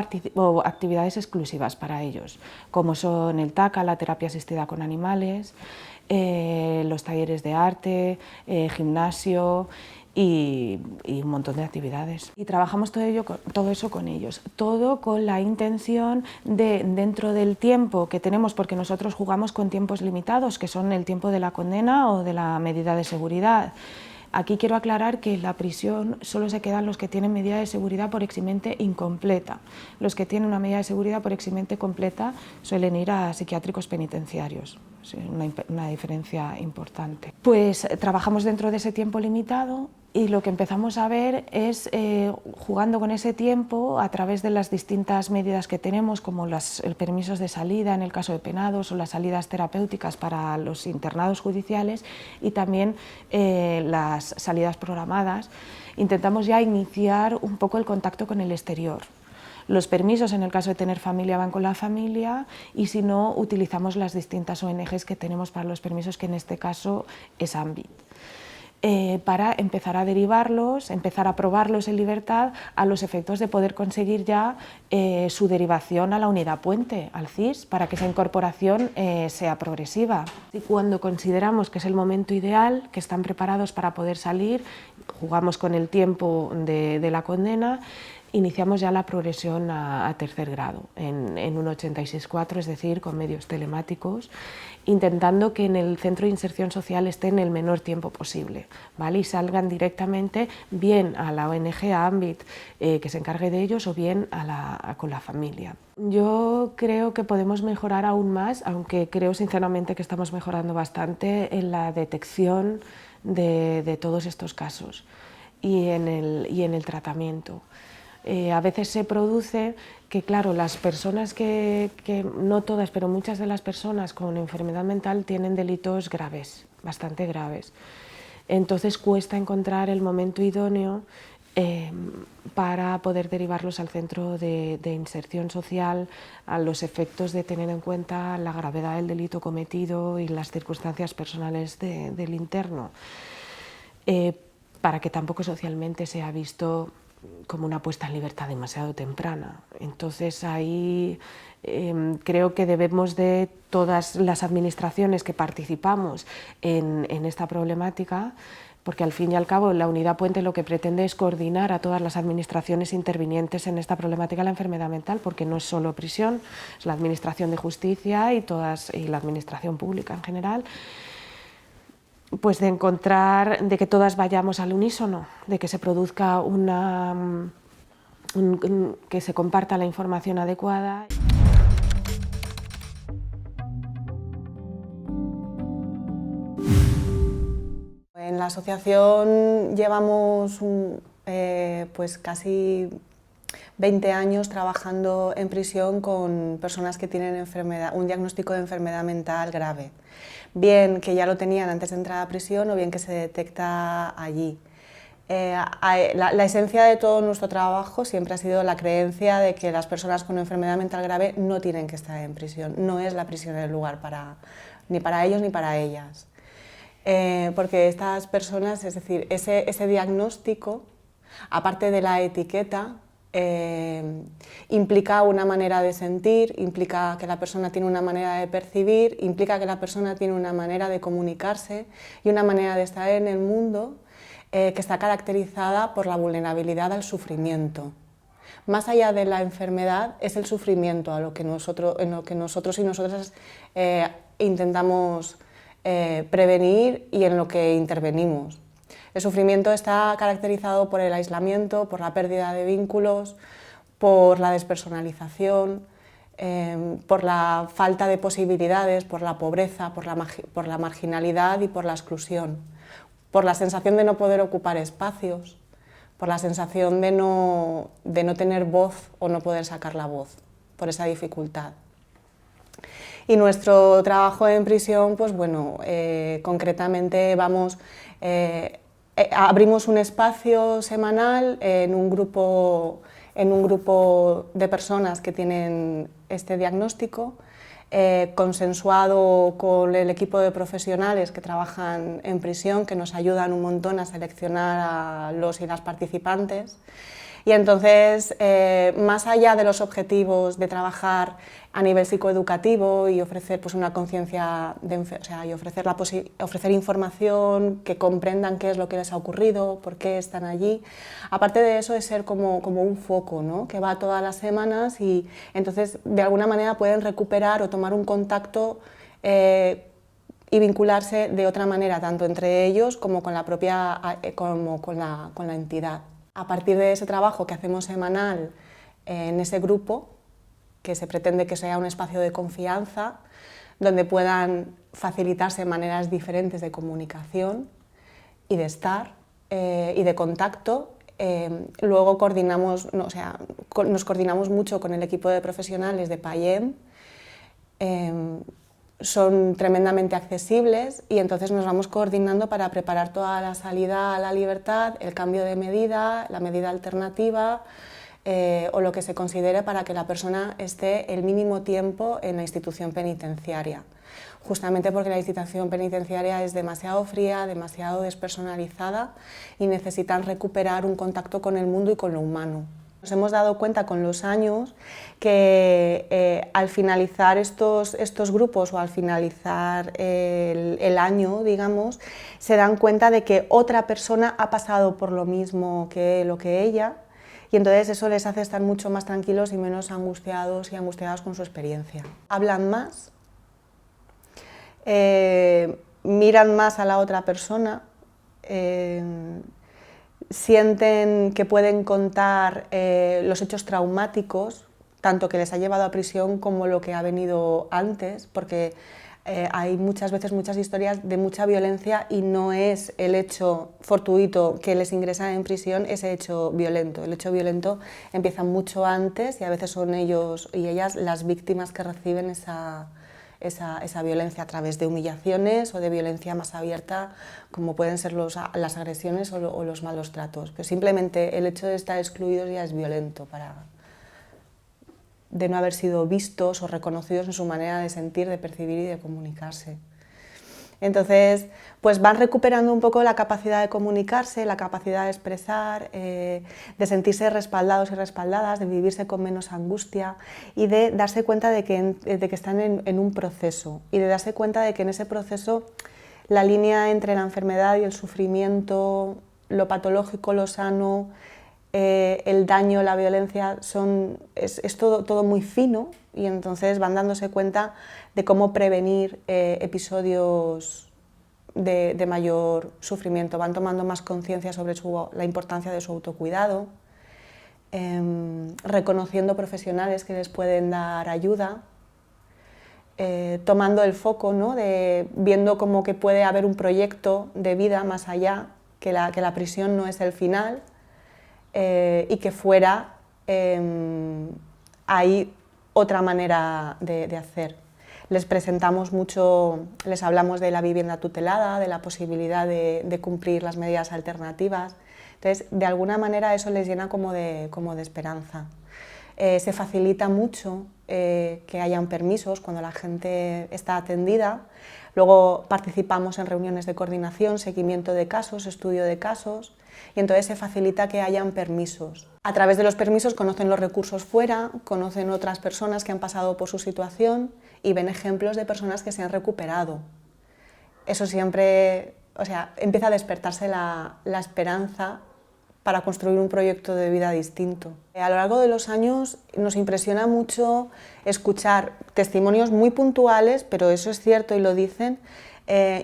actividades exclusivas para ellos, como son el TACA, la terapia asistida con animales, los talleres de arte, gimnasio y un montón de actividades. Y trabajamos todo eso con ellos, todo con la intención de, dentro del tiempo que tenemos, porque nosotros jugamos con tiempos limitados, que son el tiempo de la condena o de la medida de seguridad. Aquí quiero aclarar que en la prisión solo se quedan los que tienen medida de seguridad por eximente incompleta. Los que tienen una medida de seguridad por eximente completa suelen ir a psiquiátricos penitenciarios. Es una diferencia importante. Pues trabajamos dentro de ese tiempo limitado y lo que empezamos a ver es, jugando con ese tiempo, a través de las distintas medidas que tenemos, como los permisos de salida en el caso de penados o las salidas terapéuticas para los internados judiciales y también las salidas programadas, intentamos ya iniciar un poco el contacto con el exterior. Los permisos, en el caso de tener familia, van con la familia y si no, utilizamos las distintas ONGs que tenemos para los permisos, que en este caso es AMBIT. Para empezar a derivarlos, empezar a probarlos en libertad a los efectos de poder conseguir ya su derivación a la unidad puente, al CIS, para que esa incorporación sea progresiva. Y cuando consideramos que es el momento ideal, que están preparados para poder salir, jugamos con el tiempo de la condena, iniciamos ya la progresión a tercer grado, en un 86.4, es decir, con medios telemáticos, intentando que en el centro de inserción social estén el menor tiempo posible, ¿vale? Y salgan directamente bien a la ONG, a AMBIT, que se encargue de ellos, o bien con la familia. Yo creo que podemos mejorar aún más, aunque creo sinceramente que estamos mejorando bastante en la detección de todos estos casos y en el tratamiento. A veces se produce que, claro, las personas no todas, pero muchas de las personas con enfermedad mental tienen delitos graves, bastante graves. Entonces cuesta encontrar el momento idóneo para poder derivarlos al centro de inserción social, a los efectos de tener en cuenta la gravedad del delito cometido y las circunstancias personales del interno, para que tampoco socialmente sea visto como una puesta en libertad demasiado temprana. Entonces ahí creo que debemos de todas las administraciones que participamos en esta problemática, porque al fin y al cabo la unidad puente lo que pretende es coordinar a todas las administraciones intervinientes en esta problemática de la enfermedad mental, porque no es solo prisión, es la administración de justicia y la administración pública en general, pues de que todas vayamos al unísono, de que se produzca que se comparta la información adecuada. En la asociación llevamos pues casi 20 años trabajando en prisión con personas que tienen un diagnóstico de enfermedad mental grave. Bien que ya lo tenían antes de entrar a prisión o bien que se detecta allí. La esencia de todo nuestro trabajo siempre ha sido la creencia de que las personas con enfermedad mental grave no tienen que estar en prisión. No es la prisión el lugar ni para ellos ni para ellas. Porque estas personas, es decir, ese diagnóstico, aparte de la etiqueta, implica una manera de sentir, implica que la persona tiene una manera de percibir, implica que la persona tiene una manera de comunicarse y una manera de estar en el mundo que está caracterizada por la vulnerabilidad al sufrimiento. Más allá de la enfermedad es el sufrimiento en lo que nosotros y nosotras intentamos prevenir y en lo que intervenimos. El sufrimiento está caracterizado por el aislamiento, por la pérdida de vínculos, por la despersonalización, por la falta de posibilidades, por la pobreza, por la marginalidad y por la exclusión, por la sensación de no poder ocupar espacios, por la sensación de no tener voz o no poder sacar la voz, por esa dificultad. Y nuestro trabajo en prisión, pues bueno, concretamente vamos abrimos un espacio semanal en un grupo de personas que tienen este diagnóstico, consensuado con el equipo de profesionales que trabajan en prisión, que nos ayudan un montón a seleccionar a los y las participantes. Y entonces, más allá de los objetivos de trabajar a nivel psicoeducativo y ofrecer pues, una conciencia, y ofrecer información, que comprendan qué es lo que les ha ocurrido, por qué están allí, aparte de eso es ser como un foco, ¿no? Que va todas las semanas y entonces de alguna manera pueden recuperar o tomar un contacto y vincularse de otra manera, tanto entre ellos como con la propia, como con la entidad. A partir de ese trabajo que hacemos semanal en ese grupo, que se pretende que sea un espacio de confianza, donde puedan facilitarse maneras diferentes de comunicación y de estar y de contacto. Luego nos coordinamos mucho con el equipo de profesionales de PAIEM, son tremendamente accesibles y entonces nos vamos coordinando para preparar toda la salida a la libertad, el cambio de medida, la medida alternativa o lo que se considere para que la persona esté el mínimo tiempo en la institución penitenciaria. Justamente porque la institución penitenciaria es demasiado fría, demasiado despersonalizada y necesitan recuperar un contacto con el mundo y con lo humano. Nos hemos dado cuenta con los años que al finalizar estos grupos o al finalizar el año, digamos, se dan cuenta de que otra persona ha pasado por lo mismo que lo que ella y entonces eso les hace estar mucho más tranquilos y menos angustiados y angustiadas con su experiencia. Hablan más, miran más a la otra persona, sienten que pueden contar los hechos traumáticos, tanto que les ha llevado a prisión como lo que ha venido antes, porque hay muchas veces muchas historias de mucha violencia y no es el hecho fortuito que les ingresa en prisión ese hecho violento. El hecho violento empieza mucho antes y a veces son ellos y ellas las víctimas que reciben esa violencia a través de humillaciones o de violencia más abierta, como pueden ser las agresiones o los malos tratos. Pero simplemente el hecho de estar excluidos ya es violento, de no haber sido vistos o reconocidos en su manera de sentir, de percibir y de comunicarse. Entonces, pues van recuperando un poco la capacidad de comunicarse, la capacidad de expresar, de sentirse respaldados y respaldadas, de vivirse con menos angustia y de darse cuenta de que están en un proceso y de darse cuenta de que en ese proceso la línea entre la enfermedad y el sufrimiento, lo patológico, lo sano, el daño, la violencia, es todo muy fino y entonces van dándose cuenta de cómo prevenir episodios de mayor sufrimiento, van tomando más conciencia sobre la importancia de su autocuidado, reconociendo profesionales que les pueden dar ayuda, tomando el foco, ¿no? Viendo como que puede haber un proyecto de vida más allá, que la prisión no es el final, y que fuera hay otra manera de hacer. Les presentamos mucho, les hablamos de la vivienda tutelada, de la posibilidad de cumplir las medidas alternativas. Entonces, de alguna manera eso les llena como de esperanza. Se facilita mucho que hayan permisos cuando la gente está atendida. Luego participamos en reuniones de coordinación, seguimiento de casos, estudio de casos, y entonces se facilita que hayan permisos. A través de los permisos conocen los recursos fuera, conocen otras personas que han pasado por su situación y ven ejemplos de personas que se han recuperado. Eso siempre, empieza a despertarse la esperanza para construir un proyecto de vida distinto. A lo largo de los años nos impresiona mucho escuchar testimonios muy puntuales, pero eso es cierto y lo dicen.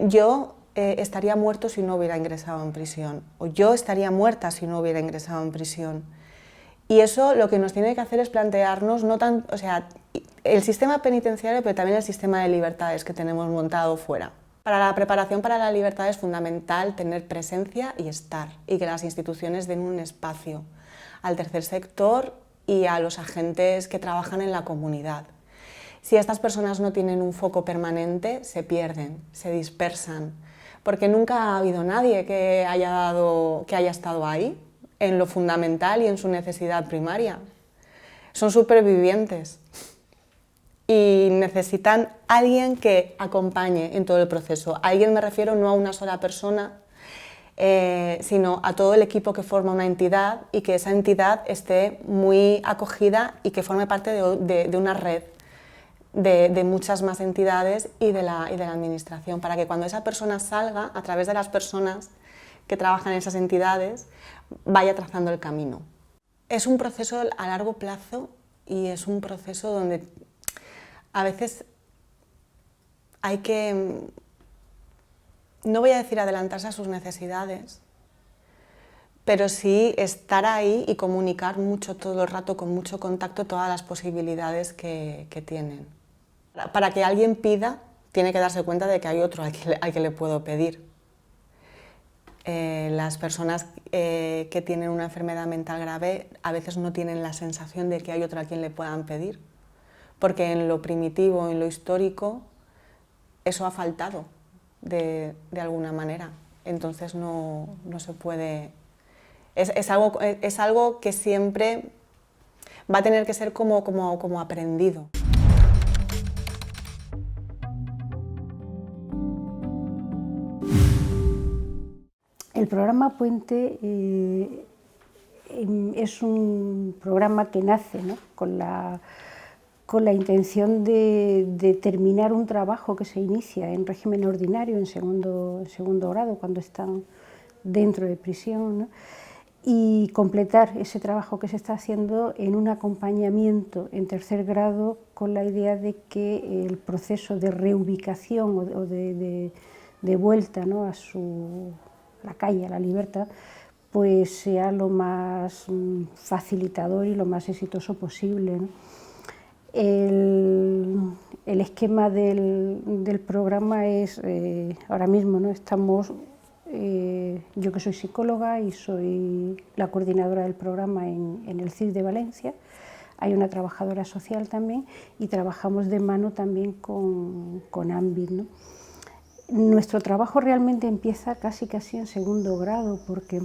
Yo estaría muerto si no hubiera ingresado en prisión, o yo estaría muerta si no hubiera ingresado en prisión. Y eso lo que nos tiene que hacer es plantearnos el sistema penitenciario, pero también el sistema de libertades que tenemos montado fuera. Para la preparación para la libertad es fundamental tener presencia y estar, y que las instituciones den un espacio al tercer sector y a los agentes que trabajan en la comunidad. Si estas personas no tienen un foco permanente, se pierden, se dispersan, porque nunca ha habido nadie que haya estado ahí, en lo fundamental y en su necesidad primaria. Son supervivientes y necesitan alguien que acompañe en todo el proceso. A alguien me refiero no a una sola persona, sino a todo el equipo que forma una entidad y que esa entidad esté muy acogida y que forme parte de una red de muchas más entidades y de la administración, para que cuando esa persona salga, a través de las personas que trabajan en esas entidades, vaya trazando el camino. Es un proceso a largo plazo y es un proceso donde a veces hay que, no voy a decir adelantarse a sus necesidades, pero sí estar ahí y comunicar mucho todo el rato, con mucho contacto, todas las posibilidades que tienen. Para que alguien pida, tiene que darse cuenta de que hay otro al que le puedo pedir. Las personas que tienen una enfermedad mental grave a veces no tienen la sensación de que hay otro a quien le puedan pedir, porque en lo primitivo, en lo histórico, eso ha faltado de alguna manera. Entonces no se puede... Es algo que siempre va a tener que ser como aprendido. El programa Puente es un programa que nace, ¿no?, con la intención de terminar un trabajo que se inicia en régimen ordinario, en segundo grado, cuando están dentro de prisión, ¿no?, y completar ese trabajo que se está haciendo en un acompañamiento en tercer grado, con la idea de que el proceso de reubicación o de vuelta, ¿no?, a la calle, a la libertad, pues sea lo más facilitador y lo más exitoso posible, ¿no? El esquema del programa es, ahora mismo, ¿no?, estamos, yo que soy psicóloga y soy la coordinadora del programa en el CIS de Valencia, hay una trabajadora social también y trabajamos de mano también con AMBIT, ¿no? Nuestro trabajo realmente empieza casi en segundo grado, porque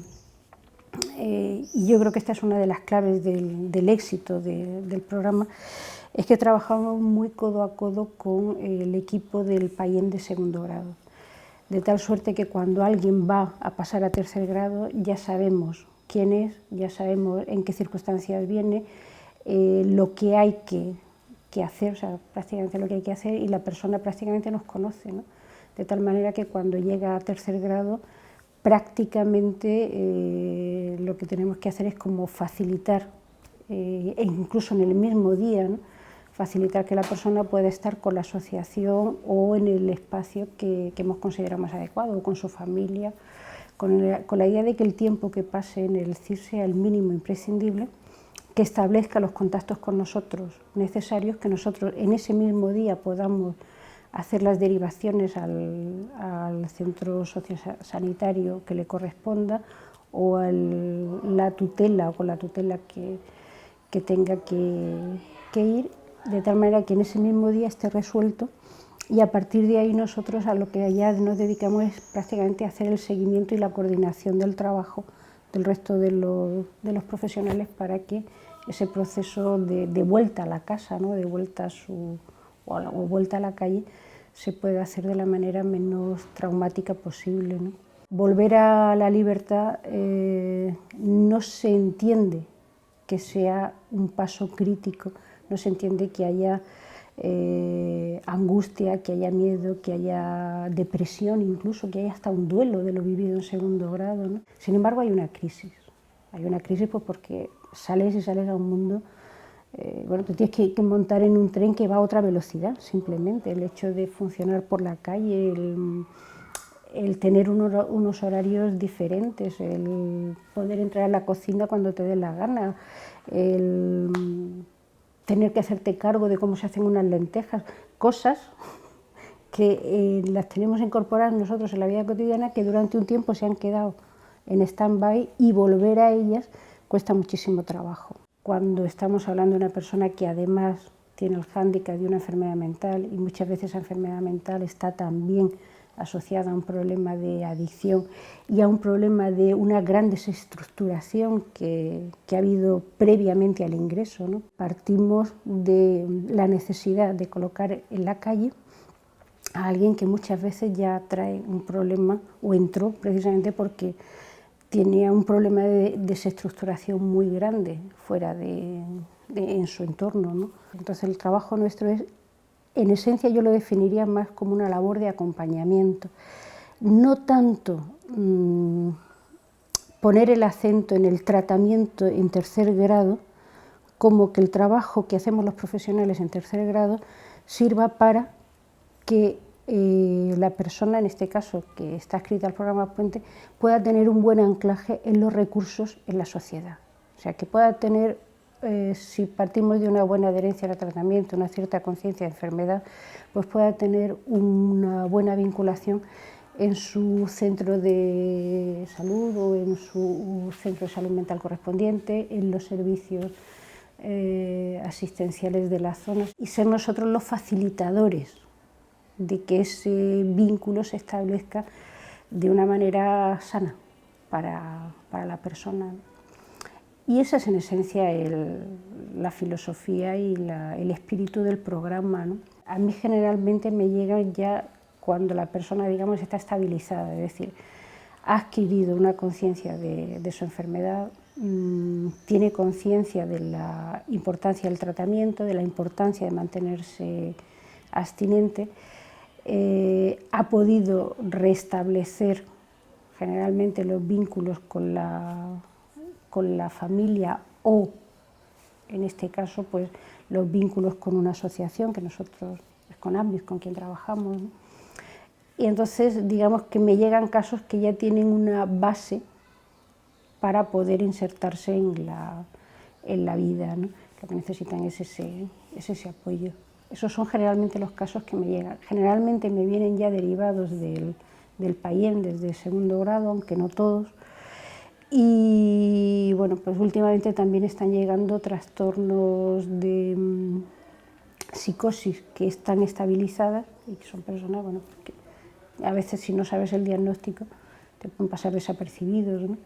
y yo creo que esta es una de las claves del éxito del programa, es que trabajamos muy codo a codo con el equipo del PAIEN de segundo grado, de tal suerte que cuando alguien va a pasar a tercer grado ya sabemos quién es, ya sabemos en qué circunstancias viene, lo que hay que hacer, o sea, prácticamente lo que hay que hacer, y la persona prácticamente nos conoce, ¿no? De tal manera que cuando llega a tercer grado prácticamente lo que tenemos que hacer es como facilitar, e incluso en el mismo día, ¿no?, facilitar que la persona pueda estar con la asociación o en el espacio que hemos considerado más adecuado, o con su familia, con la idea de que el tiempo que pase en el CIR sea el mínimo imprescindible, que establezca los contactos con nosotros necesarios, que nosotros en ese mismo día podamos hacer las derivaciones al centro sociosanitario que le corresponda, o la tutela o con la tutela que tenga que ir, de tal manera que en ese mismo día esté resuelto, y a partir de ahí nosotros a lo que ya nos dedicamos es prácticamente a hacer el seguimiento y la coordinación del trabajo del resto de los profesionales, para que ese proceso de vuelta a la casa, ¿no?, de vuelta o vuelta a la calle, se puede hacer de la manera menos traumática posible, ¿no? Volver a la libertad no se entiende que sea un paso crítico, no se entiende que haya angustia, que haya miedo, que haya depresión, incluso que haya hasta un duelo de lo vivido en segundo grado, ¿no? Sin embargo, hay una crisis pues porque sales a un mundo. Bueno, tú tienes que montar en un tren que va a otra velocidad, simplemente. El hecho de funcionar por la calle, el tener unos horarios diferentes, el poder entrar a la cocina cuando te dé la gana, el tener que hacerte cargo de cómo se hacen unas lentejas, cosas que las tenemos incorporadas nosotros en la vida cotidiana, que durante un tiempo se han quedado en stand-by, y volver a ellas cuesta muchísimo trabajo. Cuando estamos hablando de una persona que además tiene el hándicap de una enfermedad mental, y muchas veces esa enfermedad mental está también asociada a un problema de adicción y a un problema de una gran desestructuración que ha habido previamente al ingreso, ¿no? Partimos de la necesidad de colocar en la calle a alguien que muchas veces ya trae un problema o entró precisamente porque tenía un problema de desestructuración muy grande fuera en su entorno, ¿no? Entonces el trabajo nuestro es, en esencia yo lo definiría más como una labor de acompañamiento, no tanto poner el acento en el tratamiento en tercer grado, como que el trabajo que hacemos los profesionales en tercer grado sirva para que la persona, en este caso que está adscrita al programa Puente, pueda tener un buen anclaje en los recursos en la sociedad. O sea, que pueda tener, si partimos de una buena adherencia al tratamiento, una cierta conciencia de enfermedad, pues pueda tener una buena vinculación en su centro de salud o en su centro de salud mental correspondiente, en los servicios asistenciales de las zonas, y ser nosotros los facilitadores de que ese vínculo se establezca de una manera sana para la persona. Y esa es en esencia la filosofía y el espíritu del programa, ¿no? A mí generalmente me llegan ya cuando la persona, digamos, está estabilizada, es decir, ha adquirido una conciencia de su enfermedad, tiene conciencia de la importancia del tratamiento, de la importancia de mantenerse abstinente, ha podido restablecer generalmente los vínculos con la familia o, en este caso, pues los vínculos con una asociación que nosotros, es con AMBIS, con quien trabajamos, ¿no? Y entonces, digamos que me llegan casos que ya tienen una base para poder insertarse en la vida, ¿no? Lo que necesitan es ese apoyo. Esos son generalmente los casos que me llegan. Generalmente me vienen ya derivados del PAIEN desde segundo grado, aunque no todos. Y bueno, pues últimamente también están llegando trastornos de psicosis que están estabilizadas y que son personas, bueno, que a veces si no sabes el diagnóstico te pueden pasar desapercibidos, ¿no?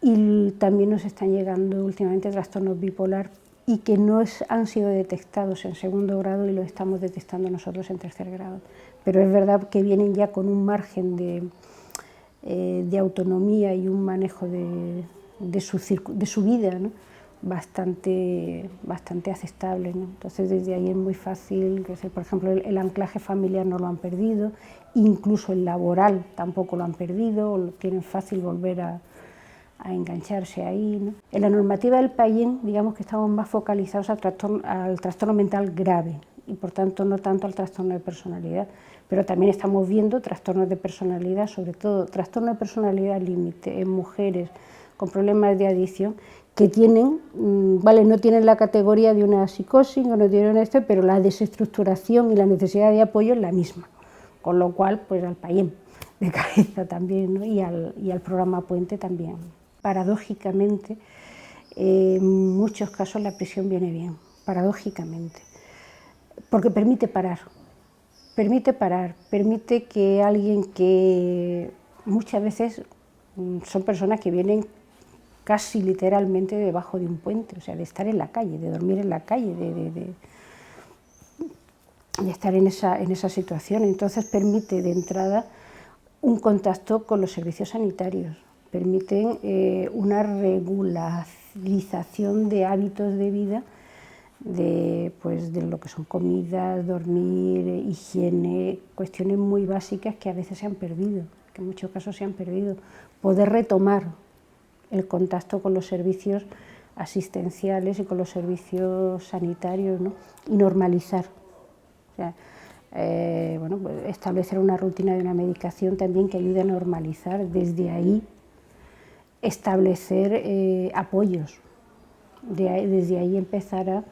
Y también nos están llegando últimamente trastornos bipolar y que no han sido detectados en segundo grado y lo estamos detectando nosotros en tercer grado. Pero es verdad que vienen ya con un margen de autonomía y un manejo de su vida, ¿no? bastante aceptable, ¿no? Entonces desde ahí es muy fácil, por ejemplo el anclaje familiar no lo han perdido, incluso el laboral tampoco lo han perdido, lo tienen fácil volver a engancharse ahí, ¿no? En la normativa del PAIEN, digamos que estamos más focalizados al trastorno mental grave y por tanto no tanto al trastorno de personalidad, pero también estamos viendo trastornos de personalidad, sobre todo trastorno de personalidad límite en mujeres con problemas de adicción que tienen, no tienen la categoría de una psicosis o no tienen pero la desestructuración y la necesidad de apoyo es la misma, con lo cual pues al PAIEN de cabeza también, ¿no? y al programa Puente también. Paradójicamente, en muchos casos la prisión viene bien, paradójicamente, porque permite parar, permite que alguien que muchas veces son personas que vienen casi literalmente debajo de un puente, o sea, de estar en la calle, de dormir en la calle, de estar en esa situación, entonces permite de entrada un contacto con los servicios sanitarios, permiten una regularización de hábitos de vida, de lo que son comidas, dormir, higiene, cuestiones muy básicas que a veces se han perdido, que en muchos casos se han perdido. Poder retomar el contacto con los servicios asistenciales y con los servicios sanitarios, ¿no? Y normalizar. O sea, pues establecer una rutina de una medicación también que ayude a normalizar, desde ahí establecer apoyos, desde ahí empezará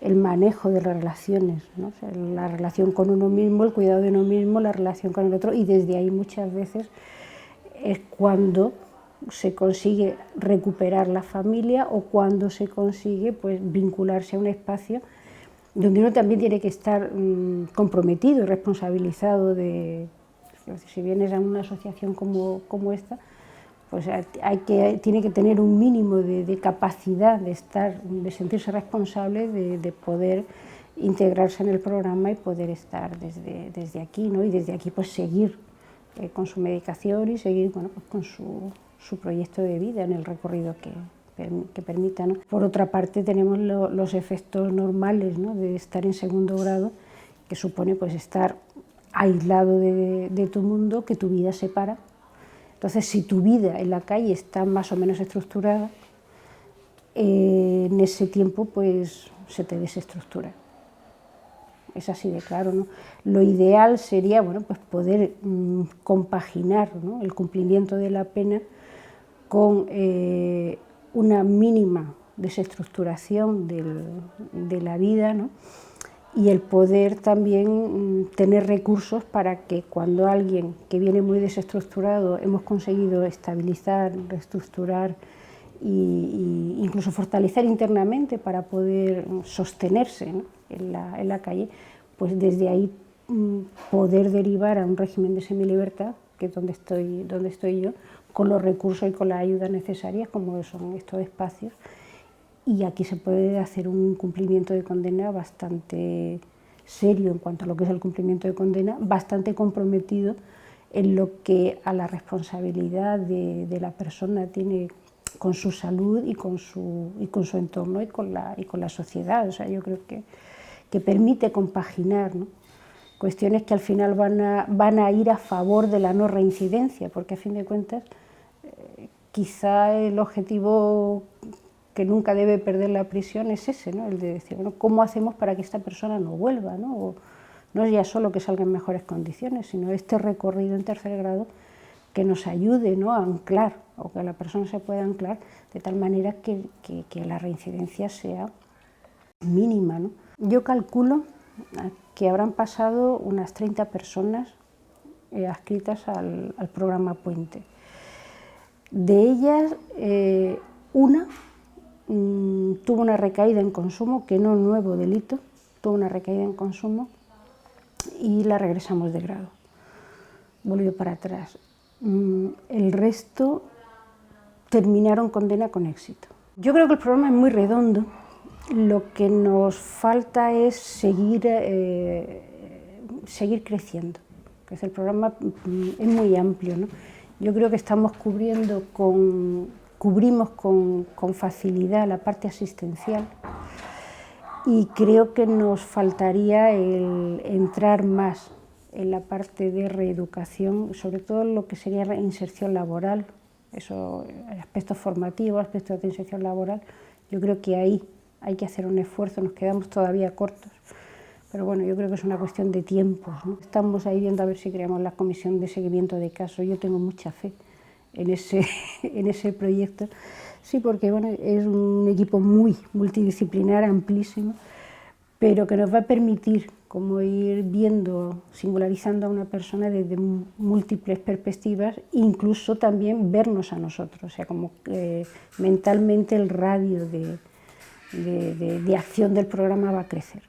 el manejo de las relaciones, ¿no? O sea, la relación con uno mismo, el cuidado de uno mismo, la relación con el otro, y desde ahí muchas veces es cuando se consigue recuperar la familia o cuando se consigue pues vincularse a un espacio donde uno también tiene que estar comprometido y responsabilizado de Si vienes a una asociación como esta, pues tiene que tener un mínimo de capacidad de sentirse responsable, de poder integrarse en el programa y poder estar desde aquí, ¿no? Y desde aquí pues seguir con su medicación y seguir, bueno, pues con su proyecto de vida en el recorrido que permita, ¿no? Por otra parte tenemos los efectos normales, ¿no? De estar en segundo grado, que supone pues estar aislado de tu mundo, que tu vida se para. Entonces, si tu vida en la calle está más o menos estructurada, en ese tiempo pues se te desestructura. Es así de claro, ¿no? Lo ideal sería, bueno, pues poder compaginar, ¿no?, el cumplimiento de la pena con una mínima desestructuración de la vida, ¿no?, y el poder también tener recursos para que cuando alguien que viene muy desestructurado hemos conseguido estabilizar, reestructurar e incluso fortalecer internamente para poder sostenerse, ¿no?, en la calle, pues desde ahí poder derivar a un régimen de semilibertad, que es donde estoy yo, con los recursos y con las ayudas necesarias, como son estos espacios. Y aquí se puede hacer un cumplimiento de condena bastante serio en cuanto a lo que es el cumplimiento de condena, bastante comprometido en lo que a la responsabilidad de la persona tiene con su salud y con su entorno y con la sociedad. O sea, yo creo que permite compaginar, ¿no?, cuestiones que al final van a ir a favor de la no reincidencia, porque a fin de cuentas quizá el objetivo que nunca debe perder la prisión es ese, ¿no?, el de decir, bueno, ¿cómo hacemos para que esta persona no vuelva, ¿no? O no es ya solo que salga en mejores condiciones, sino este recorrido en tercer grado que nos ayude, ¿no?, a anclar, o que la persona se pueda anclar de tal manera que la reincidencia sea mínima, ¿no? Yo calculo que habrán pasado unas 30 personas adscritas al programa Puente. De ellas, una tuvo una recaída en consumo, que no un nuevo delito, tuvo una recaída en consumo y la regresamos de grado, volvió para atrás. El resto terminaron condena con éxito. Yo creo que el programa es muy redondo, lo que nos falta es seguir creciendo, que el programa es muy amplio, ¿no? Yo creo que estamos cubrimos con facilidad la parte asistencial y creo que nos faltaría el entrar más en la parte de reeducación, sobre todo en lo que sería la inserción laboral, eso, aspectos formativos, aspectos de inserción laboral. Yo creo que ahí hay que hacer un esfuerzo, nos quedamos todavía cortos, pero bueno, yo creo que es una cuestión de tiempos, ¿no? Estamos ahí viendo a ver si creamos la comisión de seguimiento de casos. Yo tengo mucha fe en ese proyecto, sí, porque bueno, es un equipo muy multidisciplinar, amplísimo, pero que nos va a permitir como ir viendo, singularizando a una persona desde múltiples perspectivas, incluso también vernos a nosotros, o sea, como mentalmente el radio de acción del programa va a crecer.